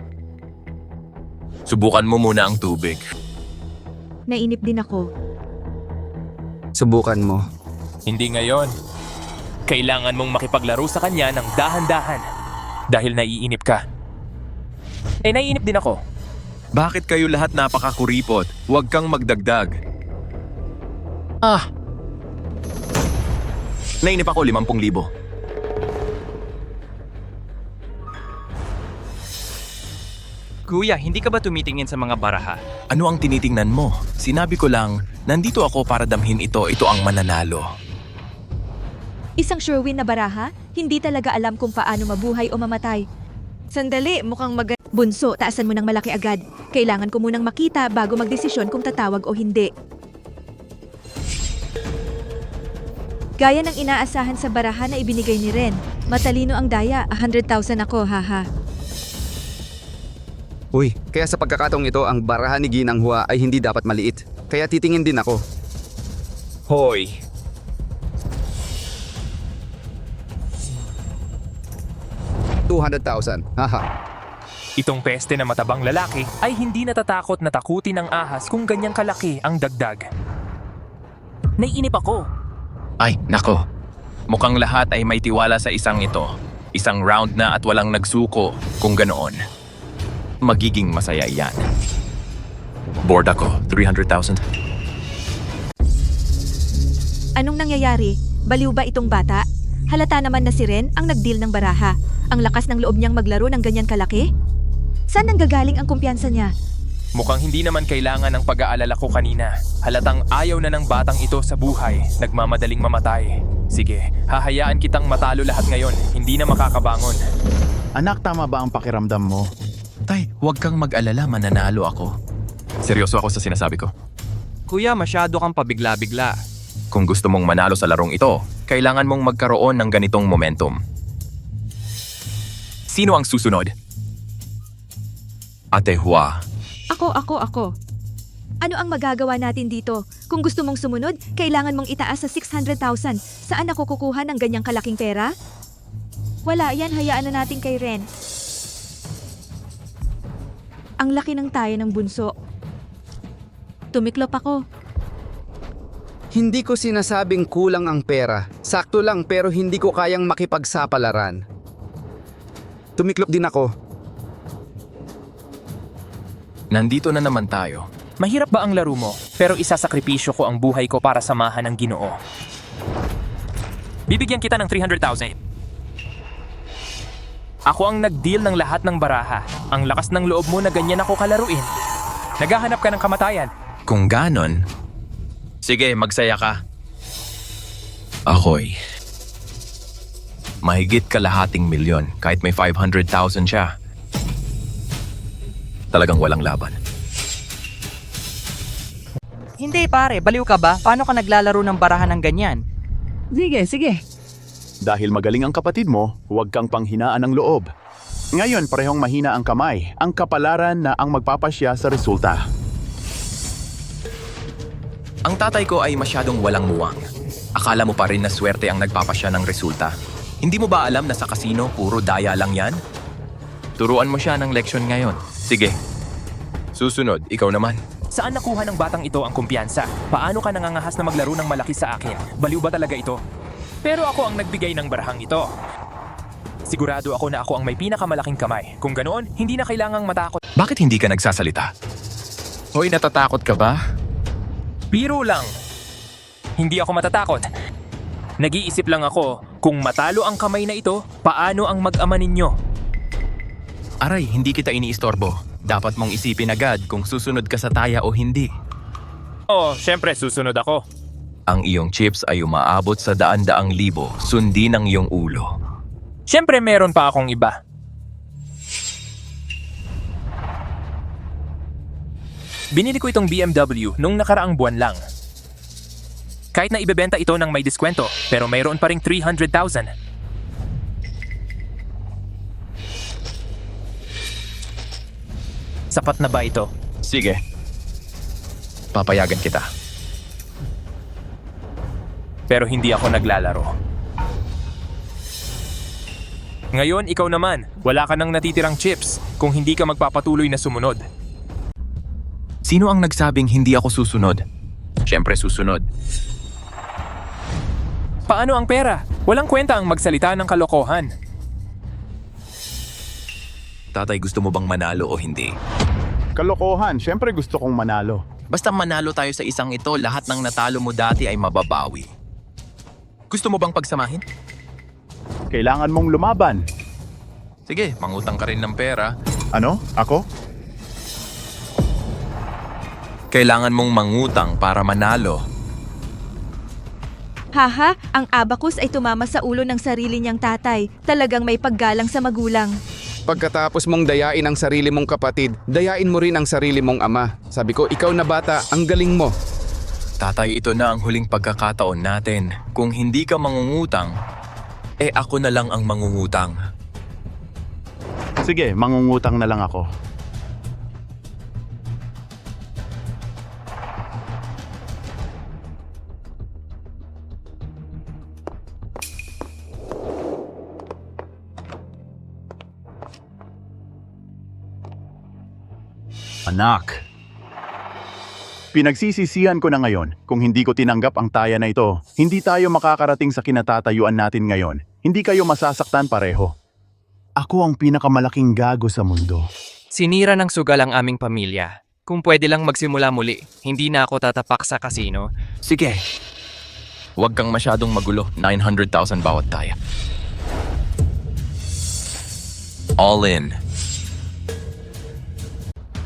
Subukan mo muna ang tubig. Nainip din ako. Subukan mo. Hindi ngayon. Kailangan mong makipaglaro sa kanya ng dahan-dahan. Dahil naiinip ka. Naiinip din ako. Bakit kayo lahat napakakuripot? Huwag kang magdagdag. Nainip ako 50,000. Kuya, hindi ka ba tumitingin sa mga baraha? Ano ang tinitingnan mo? Sinabi ko lang, nandito ako para damhin ito. Ito ang mananalo. Isang sure win na baraha? Hindi talaga alam kung paano mabuhay o mamatay. Sandali, mukhang Bunso, taasan mo ng malaki agad. Kailangan ko munang makita bago magdesisyon kung tatawag o hindi. Gaya ng inaasahan sa baraha na ibinigay ni Ren. Matalino ang daya, 100,000 ako, haha. Uy, kaya sa pagkakataong ito, ang baraha ni Ginang Hua ay hindi dapat maliit. Kaya titingin din ako. Hoy. $200,000. Haha. Itong peste na matabang lalaki ay hindi natatakot na takutin ng ahas kung ganyang kalaki ang dagdag. Naiinip ako. Ay, nako. Mukhang lahat ay may tiwala sa isang ito. Isang round na at walang nagsuko. Kung ganoon, magiging masaya yan. Board ako, 300,000. Anong nangyayari? Baliw ba itong bata? Halata naman na si Ren ang nagdeal ng baraha. Ang lakas ng loob niyang maglaro ng ganyan kalaki? Saan nanggagaling ang kumpiyansa niya? Mukhang hindi naman kailangan ng pag-aalala ko kanina. Halatang ayaw na ng batang ito sa buhay. Nagmamadaling mamatay. Sige, hahayaan kitang matalo lahat ngayon. Hindi na makakabangon. Anak, tama ba ang pakiramdam mo? Tay, huwag kang mag-alala, mananalo ako. Seryoso ako sa sinasabi ko. Kuya, masyado kang pabigla-bigla. Kung gusto mong manalo sa larong ito, kailangan mong magkaroon ng ganitong momentum. Sino ang susunod? Ate Hua. Ako. Ano ang magagawa natin dito? Kung gusto mong sumunod, kailangan mong itaas sa 600,000. Saan ako kukuha ng ganyang kalaking pera? Wala yan, hayaan na natin kay Ren. Ang laki ng taya ng bunso. Tumiklop ako. Hindi ko sinasabing kulang ang pera. Sakto lang pero hindi ko kayang makipagsapalaran. Tumiklop din ako. Nandito na naman tayo. Mahirap ba ang laro mo? Pero isasakripisyo ko ang buhay ko para samahan ng Ginoo. Bibigyan kita ng 300,000. Ako ang nag-deal ng lahat ng baraha. Ang lakas ng loob mo na ganyan ako kalaruin. Naghahanap ka ng kamatayan. Kung ganon, sige, magsaya ka. Ako'y mahigit kalahating milyon kahit may 500,000 siya. Talagang walang laban. Hindi pare, baliw ka ba? Paano ka naglalaro ng baraha ng ganyan? Sige. Dahil magaling ang kapatid mo, huwag kang panghinaan ng loob. Ngayon, parehong mahina ang kamay, ang kapalaran na ang magpapasya sa resulta. Ang tatay ko ay masyadong walang muwang. Akala mo pa rin na swerte ang nagpapasya ng resulta. Hindi mo ba alam na sa kasino puro daya lang yan? Turuan mo siya ng leksyon ngayon. Sige. Susunod, ikaw naman. Saan nakuha ng batang ito ang kumpiyansa? Paano ka nangangahas na maglaro ng malaki sa akin? Baliw ba talaga ito? Pero ako ang nagbigay ng barahang ito. Sigurado ako na ako ang may pinakamalaking kamay. Kung ganoon, hindi na kailangang matakot. Bakit hindi ka nagsasalita? Hoy, natatakot ka ba? Biro lang. Hindi ako matatakot. Nag-iisip lang ako, kung matalo ang kamay na ito, paano ang mag-ama ninyo? Aray, hindi kita iniistorbo. Dapat mong isipin agad kung susunod ka sa taya o hindi. Oh, syempre susunod ako. Ang iyong chips ay umaabot sa daan-daang libo, sundin ang iyong ulo. Syempre meron pa akong iba. Binili ko itong BMW nung nakaraang buwan lang. Kahit na ibebenta ito ng may diskwento, pero mayroon pa ring 300,000. Sapat na ba ito? Sige. Papayagan kita. Pero hindi ako naglalaro. Ngayon, ikaw naman. Wala ka nang natitirang chips kung hindi ka magpapatuloy na sumunod. Sino ang nagsabing hindi ako susunod? Siyempre susunod. Paano ang pera? Walang kwenta ang magsalita ng kalokohan. Tatay, gusto mo bang manalo o hindi? Kalokohan, syempre gusto kong manalo. Basta manalo tayo sa isang ito, lahat ng natalo mo dati ay mababawi. Gusto mo bang pagsamahin? Kailangan mong lumaban. Sige, mangutang ka rin ng pera. Ano? Ako? Kailangan mong mangutang para manalo. Haha, ang Abacus ay tumama sa ulo ng sarili niyang tatay. Talagang may paggalang sa magulang. Pagkatapos mong dayain ang sarili mong kapatid, dayain mo rin ang sarili mong ama. Sabi ko, ikaw na bata, ang galing mo. Tatay, ito na ang huling pagkakataon natin. Kung hindi ka mangungutang, ako na lang ang mangungutang. Sige, mangungutang na lang ako. Anak. Pinagsisisihan ko na ngayon kung hindi ko tinanggap ang taya na ito. Hindi tayo makakarating sa kinatatayuan natin ngayon. Hindi kayo masasaktan pareho. Ako ang pinakamalaking gago sa mundo. Sinira ng sugal ang aming pamilya. Kung pwede lang magsimula muli, hindi na ako tatapak sa kasino. Sige. Huwag kang masyadong magulo. 900,000 bawat taya. All in.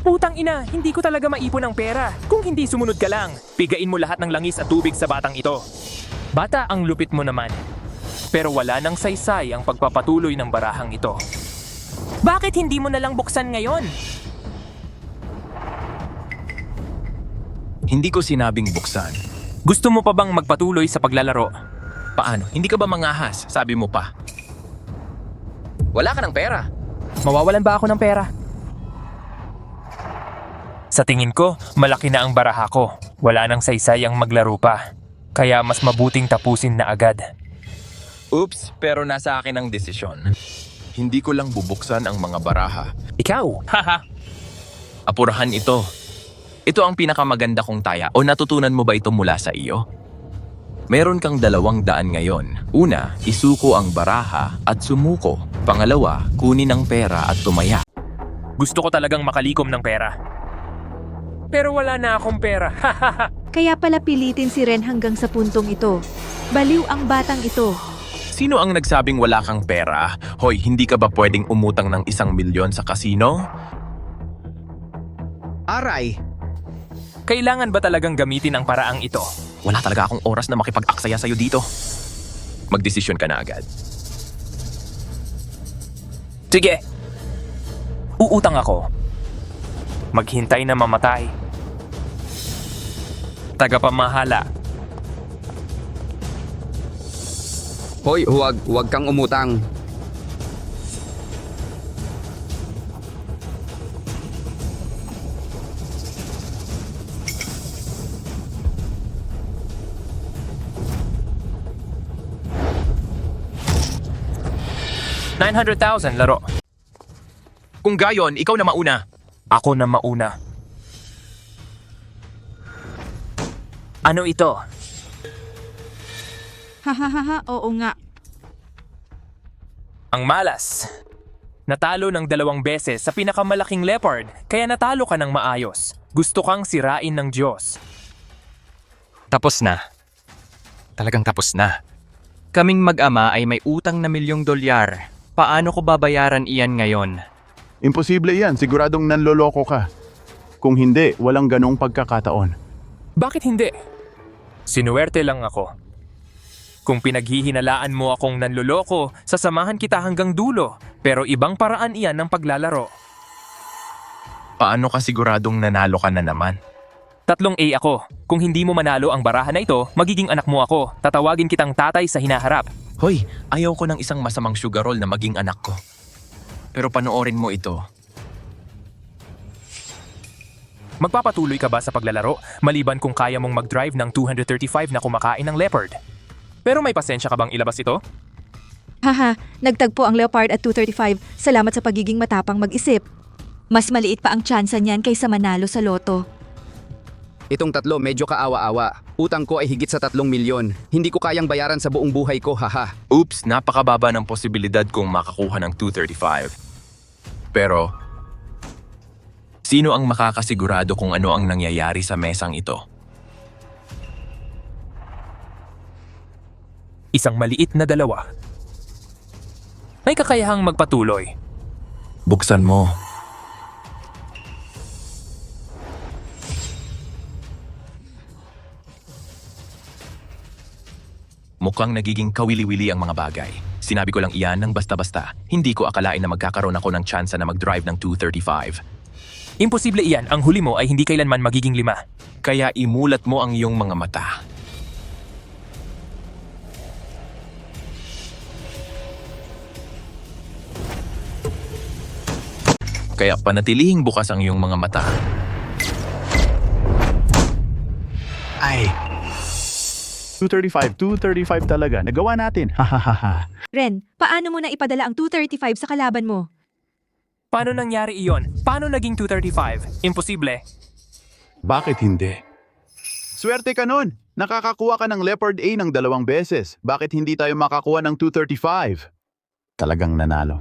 Putang ina, hindi ko talaga maipon ang pera. Kung hindi sumunod ka lang, pigain mo lahat ng langis at tubig sa batang ito. Bata, ang lupit mo naman. Pero wala nang saysay ang pagpapatuloy ng barahang ito. Bakit hindi mo na lang buksan ngayon? Hindi ko sinabing buksan. Gusto mo pa bang magpatuloy sa paglalaro? Paano? Hindi ka ba mangahas? Sabi mo pa. Wala ka ng pera. Mawawalan ba ako ng pera? Sa tingin ko, malaki na ang baraha ko. Wala nang saysay ang maglaro pa. Kaya mas mabuting tapusin na agad. Oops, pero nasa akin ang desisyon. Hindi ko lang bubuksan ang mga baraha. Ikaw? Haha! Apurahan ito. Ito ang pinakamaganda kong taya o natutunan mo ba ito mula sa iyo? Meron kang 200 ngayon. Una, isuko ang baraha at sumuko. Pangalawa, kunin ang pera at tumaya. Gusto ko talagang makalikom ng pera. Pero wala na akong pera. Hahaha! Kaya pala pilitin si Ren hanggang sa puntong ito. Baliw ang batang ito. Sino ang nagsabing wala kang pera? Hoy, hindi ka ba pwedeng umutang ng 1 milyon sa kasino? Aray! Kailangan ba talagang gamitin ang paraang ito? Wala talaga akong oras na makipag-aksaya sa'yo dito. Magdesisyon ka na agad. Sige! Uutang ako. Maghintay na mamatay. Tagapamahala. Hoy, huwag kang umutang. $900,000 laro. Kung gayon, ikaw na mauna. Ako na mauna. Ano ito? Hahaha, oo nga. Ang malas. Natalo ng 2 beses sa pinakamalaking leopard, kaya natalo ka ng maayos. Gusto kang sirain ng Diyos. Tapos na. Talagang tapos na. Kaming mag-ama ay may utang na $1,000,000. Paano ko babayaran iyan ngayon? Imposible yan, siguradong nanloloko ka. Kung hindi, walang ganong pagkakataon. Bakit hindi? Sinuwerte lang ako. Kung pinaghihinalaan mo akong nanloloko, sasamahan kita hanggang dulo. Pero ibang paraan iyan ng paglalaro. Paano ka siguradong nanalo ka na naman? 3A ako. Kung hindi mo manalo ang baraha na ito, magiging anak mo ako. Tatawagin kitang tatay sa hinaharap. Hoy, ayaw ko ng isang masamang sugar roll na maging anak ko. Pero panoorin mo ito. Magpapatuloy ka ba sa paglalaro, maliban kung kaya mong mag-drive ng 235 na kumakain ng leopard? Pero may pasensya ka bang ilabas ito? Haha, nagtagpo ang Leopard at 235. Salamat sa pagiging matapang mag-isip. Mas maliit pa ang tsansa niyan kaysa manalo sa loto. Itong 3 medyo kaawa-awa. Utang ko ay higit sa 3 milyon. Hindi ko kayang bayaran sa buong buhay ko, haha. Oops, napakababa ng posibilidad kung makakuha ng 235. Pero, sino ang makakasigurado kung ano ang nangyayari sa mesang ito? Isang maliit na dalawa. May kakayahang magpatuloy. Buksan mo. Mukhang nagiging kawili-wili ang mga bagay. Sinabi ko lang iyan ng basta-basta. Hindi ko akalain na magkakaroon ako ng tsansa na mag-drive ng 235. Imposible iyan, ang huli mo ay hindi kailanman magiging 5. Kaya imulat mo ang iyong mga mata. Kaya panatilihing bukas ang iyong mga mata. Ay. 235 talaga. Nagawa natin. Hahaha. Ren, paano mo na ipadala ang 235 sa kalaban mo? Paano nangyari iyon? Paano naging 235? Imposible. Bakit hindi? Swerte ka nun. Nakakakuha ka ng Leopard A ng 2 beses. Bakit hindi tayo makakuha ng 235? Talagang nanalo.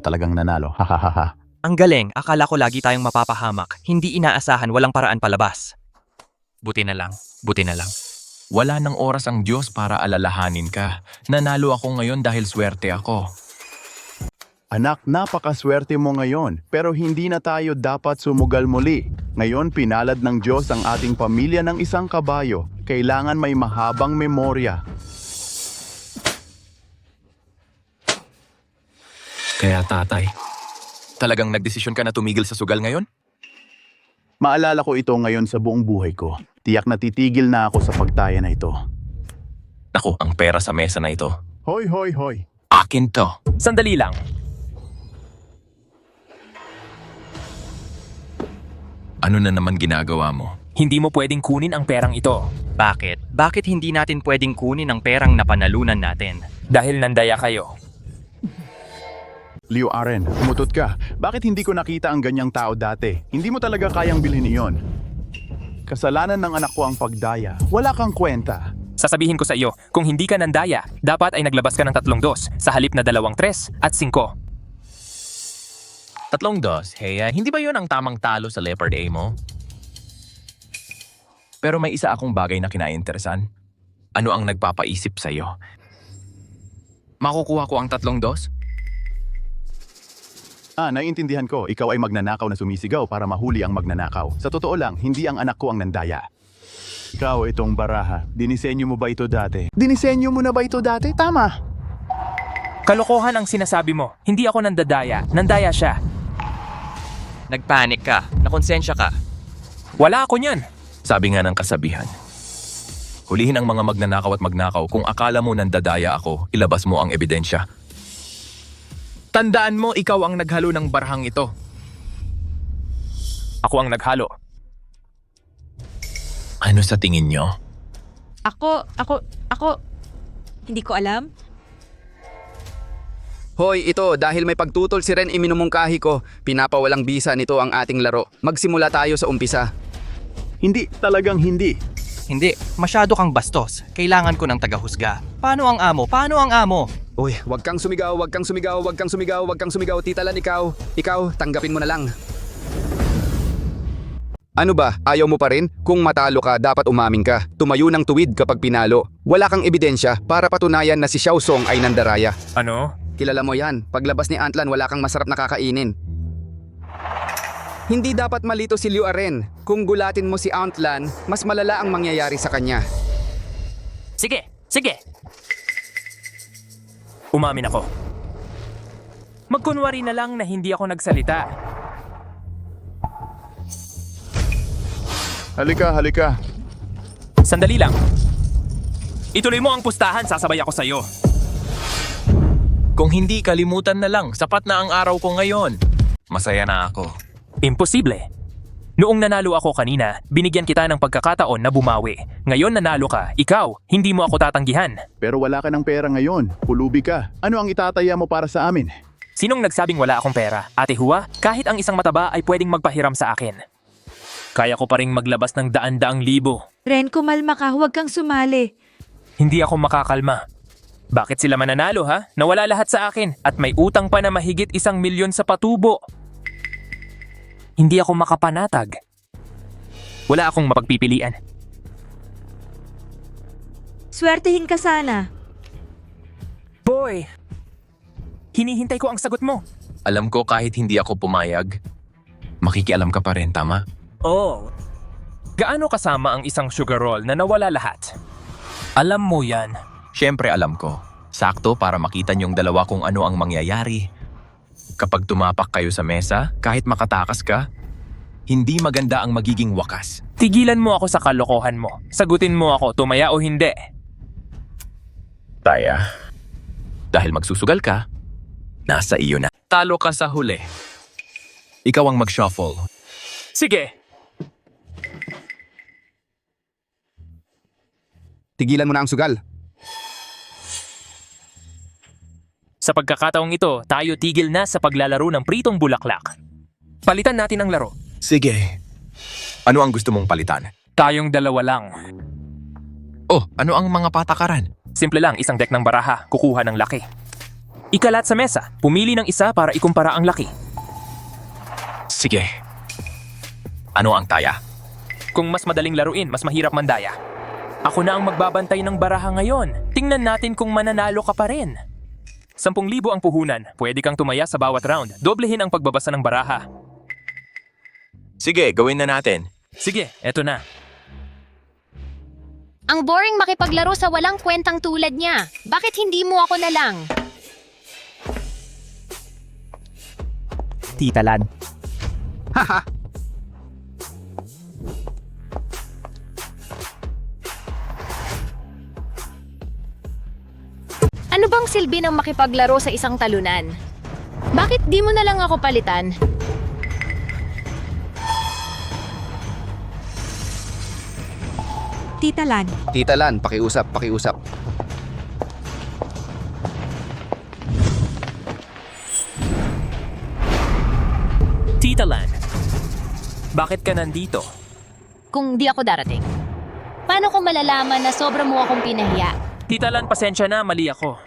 Hahaha. Ang galing, akala ko lagi tayong mapapahamak. Hindi inaasahan, walang paraan palabas. Buti na lang. Wala ng oras ang Diyos para alalahanin ka. Nanalo ako ngayon dahil swerte ako. Anak, napakaswerte mo ngayon. Pero hindi na tayo dapat sumugal muli. Ngayon, pinalad ng Diyos ang ating pamilya ng isang kabayo. Kailangan may mahabang memorya. Kaya tatay, talagang nagdesisyon ka na tumigil sa sugal ngayon? Maalala ko ito ngayon sa buong buhay ko. Tiyak na titigil na ako sa pagtaya na ito. Naku, ang pera sa mesa na ito. Hoy. Akin to. Sandali lang. Ano na naman ginagawa mo? Hindi mo pwedeng kunin ang perang ito. Bakit? Bakit hindi natin pwedeng kunin ang perang napanalunan natin? Dahil nandaya kayo. Liu Aren, umutot ka. Bakit hindi ko nakita ang ganyang tao dati? Hindi mo talaga kayang bilhin iyon. Kasalanan ng anak ko ang pagdaya. Wala kang kwenta. Sasabihin ko sa iyo, kung hindi ka nandaya, dapat ay naglabas ka ng 3 dos sa halip na 2 3 at 5. 3 dos, hey, hindi ba yun ang tamang talo sa Leopard A mo? Pero may isa akong bagay na kinainteresan. Ano ang nagpapaisip sa iyo? Makukuha ko ang 3 dos? Naiintindihan ko. Ikaw ay magnanakaw na sumisigaw para mahuli ang magnanakaw. Sa totoo lang, hindi ang anak ko ang nandaya. Ikaw itong baraha. Dinisenyo mo ba ito dati? Dinisenyo mo na ba ito dati? Tama. Kalokohan ang sinasabi mo. Hindi ako nandadaya. Nandaya siya. Nagpanik ka, nakonsensya ka. Wala ako niyan. Sabi nga ng kasabihan. Hulihin ang mga magnanakaw at magnakaw. Kung akala mo nandadaya ako, ilabas mo ang ebidensya. Tandaan mo, ikaw ang naghalo ng barahang ito. Ako ang naghalo. Ano sa tingin nyo? Ako, hindi ko alam. Hoy, ito, dahil may pagtutol si Ren iminumungkahi ko, pinapawalang bisa nito ang ating laro. Magsimula tayo sa umpisa. Hindi, talagang hindi. Hindi, masyado kang bastos. Kailangan ko ng tagahusga. Paano ang amo? Uy, wag kang sumigaw, Tita Lan, ikaw, tanggapin mo na lang. Ano ba, ayaw mo pa rin? Kung matalo ka, dapat umamin ka. Tumayo ng tuwid kapag pinalo. Wala kang ebidensya para patunayan na si Xiao Song ay nandaraya. Ano? Kilala mo yan, paglabas ni Antlan wala kang masarap na kakainin. Hindi dapat malito si Liu Aren. Kung gulatin mo si Antlan, mas malala ang mangyayari sa kanya. Sige. Umamin ako. Magkunwari na lang na hindi ako nagsalita. Halika. Sandali lang. Ituloy mo ang pustahan, sasabay ako sa'yo. Kung hindi, kalimutan na lang. Sapat na ang araw ko ngayon. Masaya na ako. Imposible. Noong nanalo ako kanina, binigyan kita ng pagkakataon na bumawi. Ngayon nanalo ka, ikaw, hindi mo ako tatanggihan. Pero wala ka ng pera ngayon. Pulubi ka. Ano ang itataya mo para sa amin? Sinong nagsabing wala akong pera? Ate Hua, kahit ang isang mataba ay pwedeng magpahiram sa akin. Kaya ko pa ring maglabas ng daan-daang libo. Ren, kumalma ka, huwag kang sumali. Hindi ako makakalma. Bakit sila mananalo ha? Nawala lahat sa akin at may utang pa na mahigit 1 milyon sa patubo. Hindi ako makapanatag. Wala akong mapagpipilian. Swertehin ka sana. Boy, hinihintay ko ang sagot mo. Alam ko kahit hindi ako pumayag, makikialam ka pa rin, tama? Oh, gaano kasama ang isang sugar roll na nawala lahat? Alam mo yan. Siyempre alam ko. Sakto para makita niyong dalawa kung ano ang mangyayari. Kapag tumapak kayo sa mesa, kahit makatakas ka, hindi maganda ang magiging wakas. Tigilan mo ako sa kalokohan mo. Sagutin mo ako, tumaya o hindi. Taya. Dahil magsusugal ka, nasa iyo na. Talo ka sa huli. Ikaw ang mag-shuffle. Sige. Tigilan mo na ang sugal. Sa pagkakataong ito, tayo tigil na sa paglalaro ng pritong bulaklak. Palitan natin ang laro. Sige. Ano ang gusto mong palitan? Tayong dalawa lang. Oh, ano ang mga patakaran? Simple lang, isang deck ng baraha, kukuha ng laki. Ikalat sa mesa, pumili ng isa para ikumpara ang laki. Sige. Ano ang taya? Kung mas madaling laruin, mas mahirap mandaya. Ako na ang magbabantay ng baraha ngayon. Tingnan natin kung mananalo ka pa rin. 10,000 ang puhunan. Pwede kang tumaya sa bawat round. Doblehin ang pagbabasa ng baraha. Sige, gawin na natin. Sige, eto na. Ang boring makipaglaro sa walang kwentang tulad niya. Bakit hindi mo ako na lang? Tita Lan. Haha. Ano bang silbi ng makipaglaro sa isang talunan? Bakit di mo na lang ako palitan? Tita Lan, Tita Lan, pakiusap, pakiusap. Tita Lan, bakit ka nandito? Kung di ako darating. Paano ko malalaman na sobra mo akong pinahiya? Tita Lan, pasensya na, mali ako.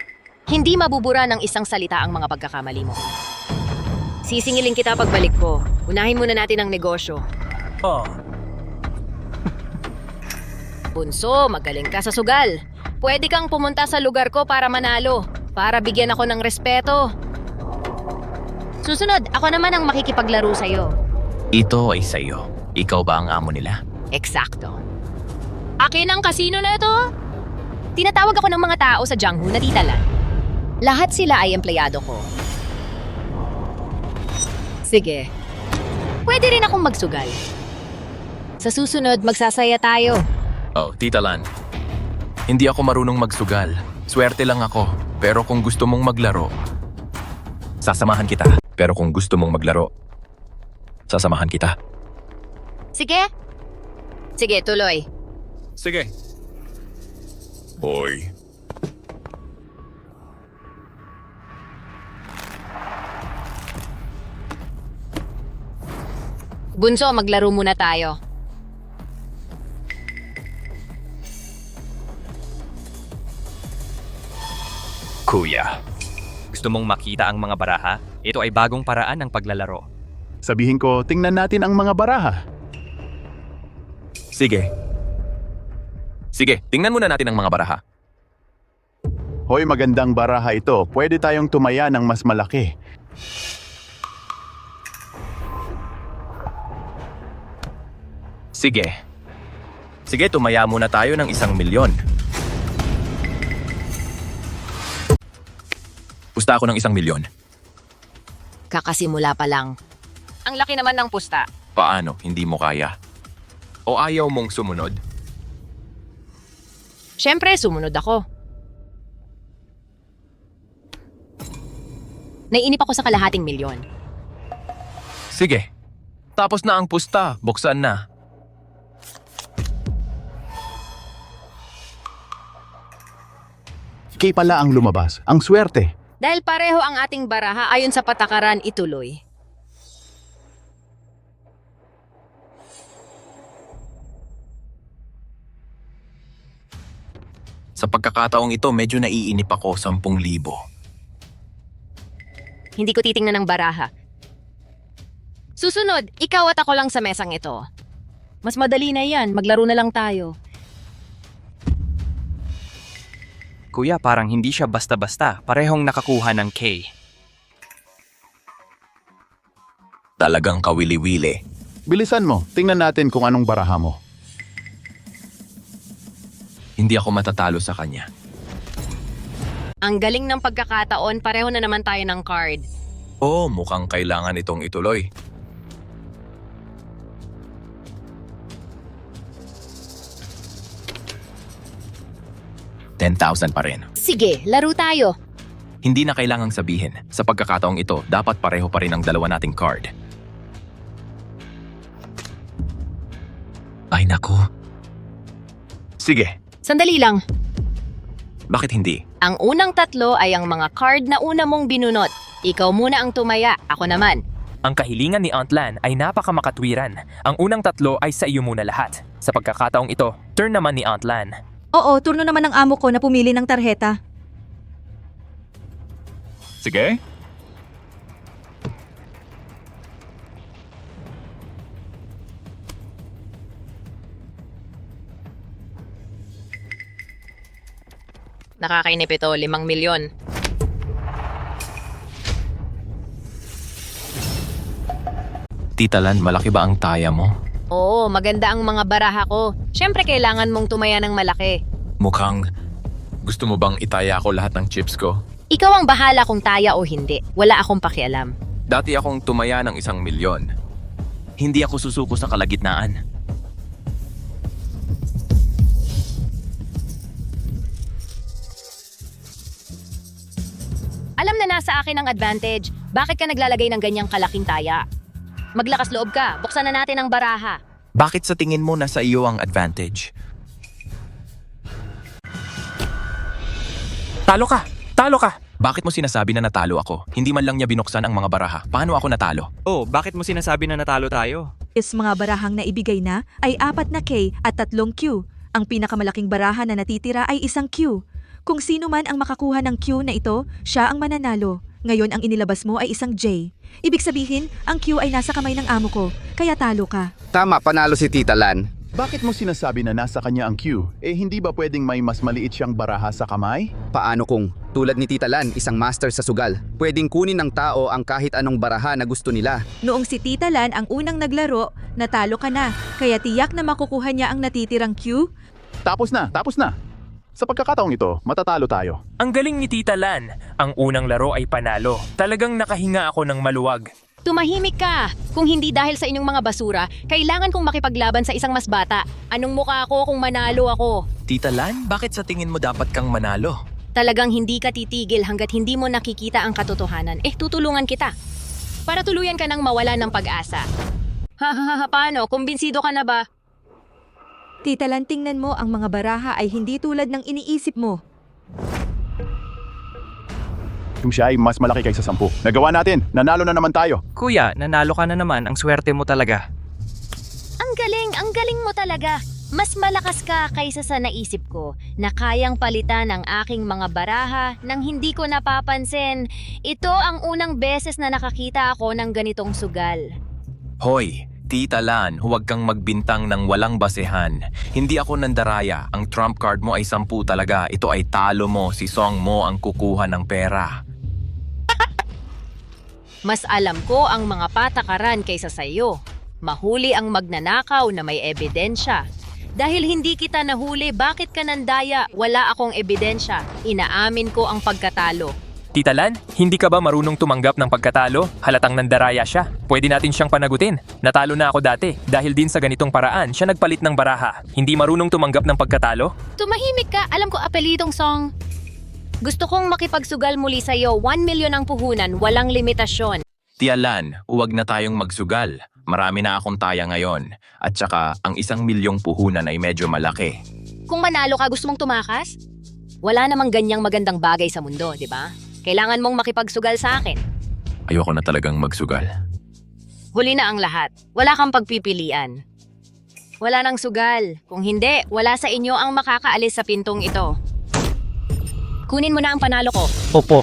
Hindi mabubura ng isang salita ang mga pagkakamali mo. Sisingilin kita pagbalik ko. Unahin muna natin ang negosyo. Oh, Bunso, magaling ka sa sugal. Pwede kang pumunta sa lugar ko para manalo. Para bigyan ako ng respeto. Susunod, ako naman ang makikipaglaro sa'yo. Ito ay sa'yo. Ikaw ba ang amo nila? Eksakto. Akin ang kasino na ito? Tinatawag ako ng mga tao sa Jianghu na Tita Lan. Lahat sila ay empleyado ko. Sige. Pwede rin akong magsugal. Sa susunod, magsasaya tayo. Oh, Tita Lan. Hindi ako marunong magsugal. Swerte lang ako. Pero kung gusto mong maglaro, sasamahan kita. Pero kung gusto mong maglaro, sasamahan kita. Sige? Sige, tuloy. Sige. Boy. Bunso, maglaro muna tayo. Kuya, gusto mong makita ang mga baraha? Ito ay bagong paraan ng paglalaro. Sabihin ko, tingnan natin ang mga baraha. Sige. Sige, tingnan muna natin ang mga baraha. Hoy, magandang baraha ito. Pwede tayong tumaya ng mas malaki. Sige. Sige, tumaya muna tayo ng 1 milyon. Pusta ako ng 1 milyon. Kakasimula pa lang. Ang laki naman ng pusta. Paano? Hindi mo kaya? O ayaw mong sumunod? Siyempre, sumunod ako. Naiinip ako sa kalahating milyon. Sige. Tapos na ang pusta. Buksan na. Kay pala ang lumabas. Ang swerte. Dahil pareho ang ating baraha ayon sa patakaran ituloy. Sa pagkakataong ito, medyo naiinip ako 10,000. Hindi ko titingnan ng baraha. Susunod, ikaw at ako lang sa mesang ito. Mas madali na yan, maglaro na lang tayo. Kuya, parang hindi siya basta-basta. Parehong nakakuha ng K. Talagang kawili-wili. Bilisan mo, tingnan natin kung anong baraha mo. Hindi ako matatalo sa kanya. Ang galing ng pagkakataon, pareho na naman tayo ng card. Oo, mukhang kailangan itong ituloy. $10,000 pa rin. Sige, laro tayo. Hindi na kailangang sabihin. Sa pagkakataong ito, dapat pareho pa rin ang dalawa nating card. Ay nako. Sige, Sandali lang. bakit hindi? Ang unang tatlo ay ang mga card na una mong binunot. Ikaw muna ang tumaya, ako naman. Ang kahilingan ni Aunt Lan ay napakamakatwiran. Ang unang tatlo ay sa iyo muna lahat. Sa pagkakataong ito, turn naman ni Aunt Lan. Oo, turno naman ng amo ko na pumili ng tarheta. Sige. Nakakainip ito, 5 milyon. Tita Lan, malaki ba ang taya mo? Oo, maganda ang mga baraha ko. Siyempre kailangan mong tumaya ng malaki. Mukhang gusto mo bang itaya ko lahat ng chips ko? Ikaw ang bahala kung taya o hindi. Wala akong pakialam. Dati akong tumaya ng 1 milyon. Hindi ako susuko sa kalagitnaan. Alam na nasa akin ang advantage. Bakit ka naglalagay ng ganyang kalaking taya? Maglakas loob ka. Buksan na natin ang baraha. Bakit sa tingin mo nasa iyo ang advantage? Talo ka! Talo ka! Bakit mo sinasabi na natalo ako? Hindi man lang niya binuksan ang mga baraha. Paano ako natalo? Oh, bakit mo sinasabi na natalo tayo? Is mga barahang naibigay na ay 4 na K at 3 Q. Ang pinakamalaking baraha na natitira ay 1 Q. Kung sino man ang makakuha ng Q na ito, siya ang mananalo. Ngayon ang inilabas mo ay 1 J. Ibig sabihin, ang Q ay nasa kamay ng amo ko, kaya talo ka. Tama, panalo si Tita Lan. Bakit mo sinasabi na nasa kanya ang Q? Hindi ba pwedeng may mas maliit siyang baraha sa kamay? Paano kung, tulad ni Tita Lan, isang master sa sugal, pwedeng kunin ng tao ang kahit anong baraha na gusto nila? Noong si Tita Lan ang unang naglaro, natalo ka na, kaya tiyak na makukuha niya ang natitirang Q. Tapos na, tapos na. Sa pagkakataong ito, matatalo tayo. Ang galing ni Tita Lan. Ang unang laro ay panalo. Talagang nakahinga ako ng maluwag. Tumahimik ka! Kung hindi dahil sa inyong mga basura, kailangan kong makipaglaban sa isang mas bata. Anong mukha ako kung manalo ako? Tita Lan, bakit sa tingin mo dapat kang manalo? Talagang hindi ka titigil hanggat hindi mo nakikita ang katotohanan. Tutulungan kita. Para tuluyan ka nang mawala ng pag-asa. Paano? Kumbinsido ka na ba? Tita Lan, tingnan mo ang mga baraha ay hindi tulad ng iniisip mo. Kung siya ay mas malaki kaysa 10. Nagawa natin, nanalo na naman tayo. Kuya, nanalo ka na naman. Ang swerte mo talaga. Ang galing mo talaga. Mas malakas ka kaysa sa naisip ko na kayang palitan ang aking mga baraha nang hindi ko napapansin. Ito ang unang beses na nakakita ako ng ganitong sugal. Hoy, Tita Lan, huwag kang magbintang ng walang basehan. Hindi ako nandaraya. Ang trump card mo ay 10 talaga. Ito ay talo mo. Si Song mo ang kukuha ng pera. Mas alam ko ang mga patakaran kaysa sa iyo. Mahuli ang magnanakaw na may ebidensya. Dahil hindi kita nahuli, bakit ka nandaya? Wala akong ebidensya. Inaamin ko ang pagkatalo. Tita Lan, hindi ka ba marunong tumanggap ng pagkatalo? Halatang nandaraya siya. Pwede natin siyang panagutin. Natalo na ako dati. Dahil din sa ganitong paraan, siya nagpalit ng baraha. Hindi marunong tumanggap ng pagkatalo? Tumahimik ka, alam ko apelidong Song. Gusto kong makipagsugal muli sa iyo. 1 milyon ang puhunan, walang limitasyon. Tia Lan, huwag na tayong magsugal. Marami na akong taya ngayon. At saka, ang 1 milyong puhunan ay medyo malaki. Kung manalo ka, gusto mong tumakas? Wala namang ganyang magandang bagay sa mundo, di ba? Kailangan mong makipagsugal sa akin. Ayoko na talagang magsugal. Huli na ang lahat. Wala kang pagpipilian. Wala nang sugal. Kung hindi, wala sa inyo ang makakaalis sa pintong ito. kunin mo na ang panalo ko. Opo.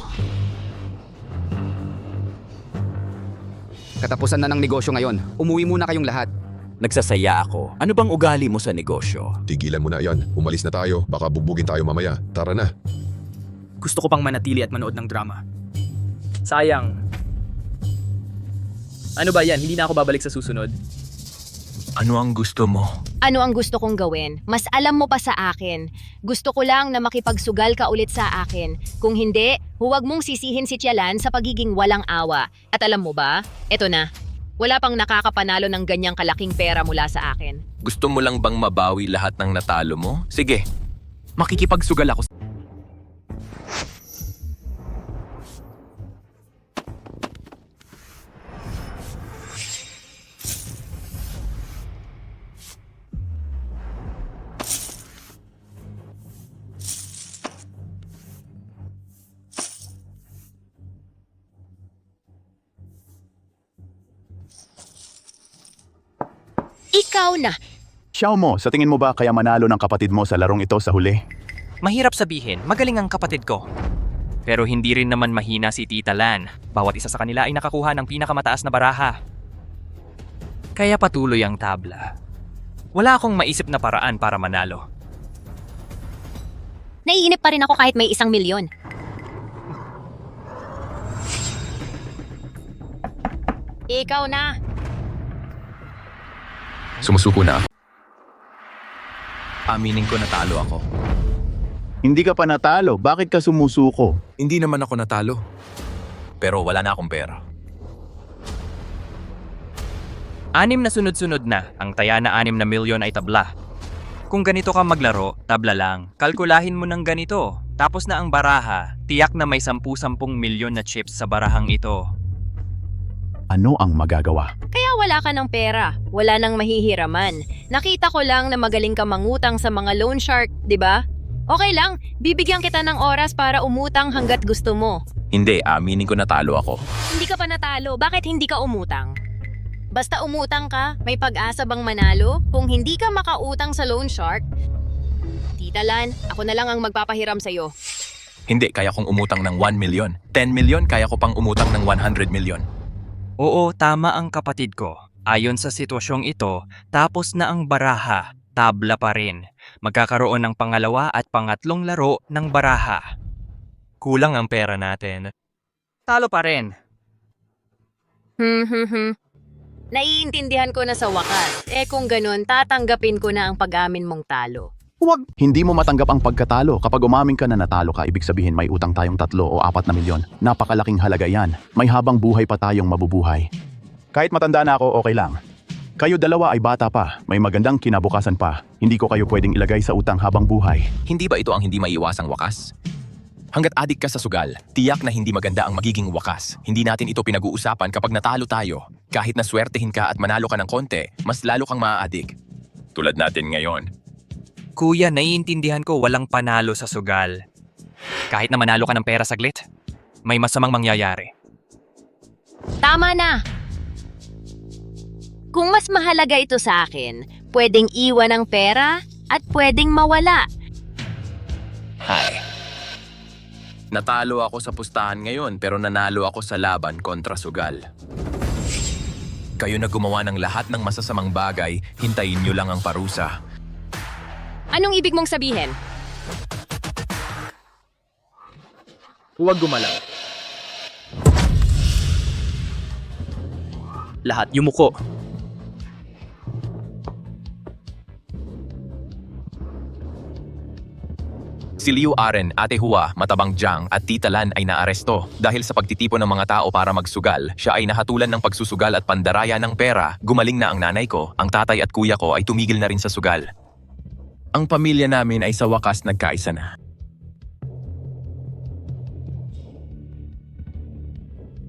Katapusan na ng negosyo ngayon. Umuwi muna kayong lahat. Nagsasaya ako. Ano bang ugali mo sa negosyo? Tigilan mo na yan. Umalis na tayo. Baka bubugin tayo mamaya. Tara na. Gusto ko pang manatili at manood ng drama. Sayang. Ano ba yan? Hindi na ako babalik sa susunod. Ano ang gusto mo? Ano ang gusto kong gawin? Mas alam mo pa sa akin. Gusto ko lang na makipagsugal ka ulit sa akin. Kung hindi, huwag mong sisihin si Tialan sa pagiging walang awa. At alam mo ba? Eto na. Wala pang nakakapanalo ng ganyang kalaking pera mula sa akin. Gusto mo lang bang mabawi lahat ng natalo mo? Sige, makikipagsugal ako. Ikaw na! Xiao mo, sa tingin mo ba kaya manalo ng kapatid mo sa larong ito sa huli? Mahirap sabihin, magaling ang kapatid ko. Pero hindi rin naman mahina si Tita Lan. Bawat isa sa kanila ay nakakuha ng pinakamataas na baraha. Kaya patuloy ang tabla. Wala akong maisip na paraan para manalo. Naiinip pa rin ako kahit may 1 milyon. Ikaw na! Sumusuko na. Aminin ko natalo ako. Hindi ka pa natalo, bakit ka sumusuko? Hindi naman ako natalo. Pero wala na akong pera. 6 na sunod-sunod na, ang taya na 6 na milyon ay tabla. Kung ganito ka maglaro, tabla lang. Kalkulahin mo ng ganito. Tapos na ang baraha, tiyak na may 10-10 milyon na chips sa barahang ito. Ano ang magagawa? Kaya wala ka ng pera. Wala nang mahihiraman. Nakita ko lang na magaling ka mangutang sa mga loan shark, di ba? Okay lang, bibigyan kita ng oras para umutang hanggat gusto mo. Hindi, aminin ko natalo ako. Hindi ka pa natalo, bakit hindi ka umutang? Basta umutang ka, may pag-asa bang manalo? Kung hindi ka makautang sa loan shark, Tita Lan, ako na lang ang magpapahiram sa'yo. Hindi, kaya kong umutang ng 1 milyon. 10 milyon, kaya ko pang umutang ng 100 milyon. Oo, tama ang kapatid ko. Ayon sa sitwasyong ito, tapos na ang baraha, tabla pa rin. Magkakaroon ng pangalawa at pangatlong laro ng baraha. Kulang ang pera natin. Talo pa rin. Naiintindihan ko na sa wakas. Kung ganun, tatanggapin ko na ang pag-amin mong talo. Huwag! Hindi mo matanggap ang pagkatalo. Kapag umamin ka na natalo ka, ibig sabihin may utang tayong 3 o 4 na milyon. Napakalaking halaga yan. May habang buhay pa tayong mabubuhay. Kahit matanda na ako, okay lang. Kayo dalawa ay bata pa. May magandang kinabukasan pa. Hindi ko kayo pwedeng ilagay sa utang habang buhay. Hindi ba ito ang hindi maiiwasang wakas? Hanggat adik ka sa sugal, tiyak na hindi maganda ang magiging wakas. Hindi natin ito pinag-uusapan kapag natalo tayo. Kahit na swertehin ka at manalo ka ng konti, mas lalo kang maaadik. Tulad natin ngayon. Kuya, naiintindihan ko walang panalo sa sugal. Kahit na manalo ka ng pera saglit, may masamang mangyayari. Tama na! Kung mas mahalaga ito sa akin, pwedeng iwan ang pera at pwedeng mawala. Hi. Natalo ako sa pustahan ngayon pero nanalo ako sa laban kontra sugal. Kayo na gumawa ng lahat ng masasamang bagay, hintayin nyo lang ang parusa. Anong ibig mong sabihin? Huwag gumalaw. Lahat yumuko. Si Liu Aren, Ate Hua, Matabang Jiang at Tita Lan ay naaresto. Dahil sa pagtitipon ng mga tao para magsugal, siya ay nahatulan ng pagsusugal at pandaraya ng pera. Gumaling na ang nanay ko, ang tatay at kuya ko ay tumigil na rin sa sugal. Ang pamilya namin ay sa wakas nagkaisa na.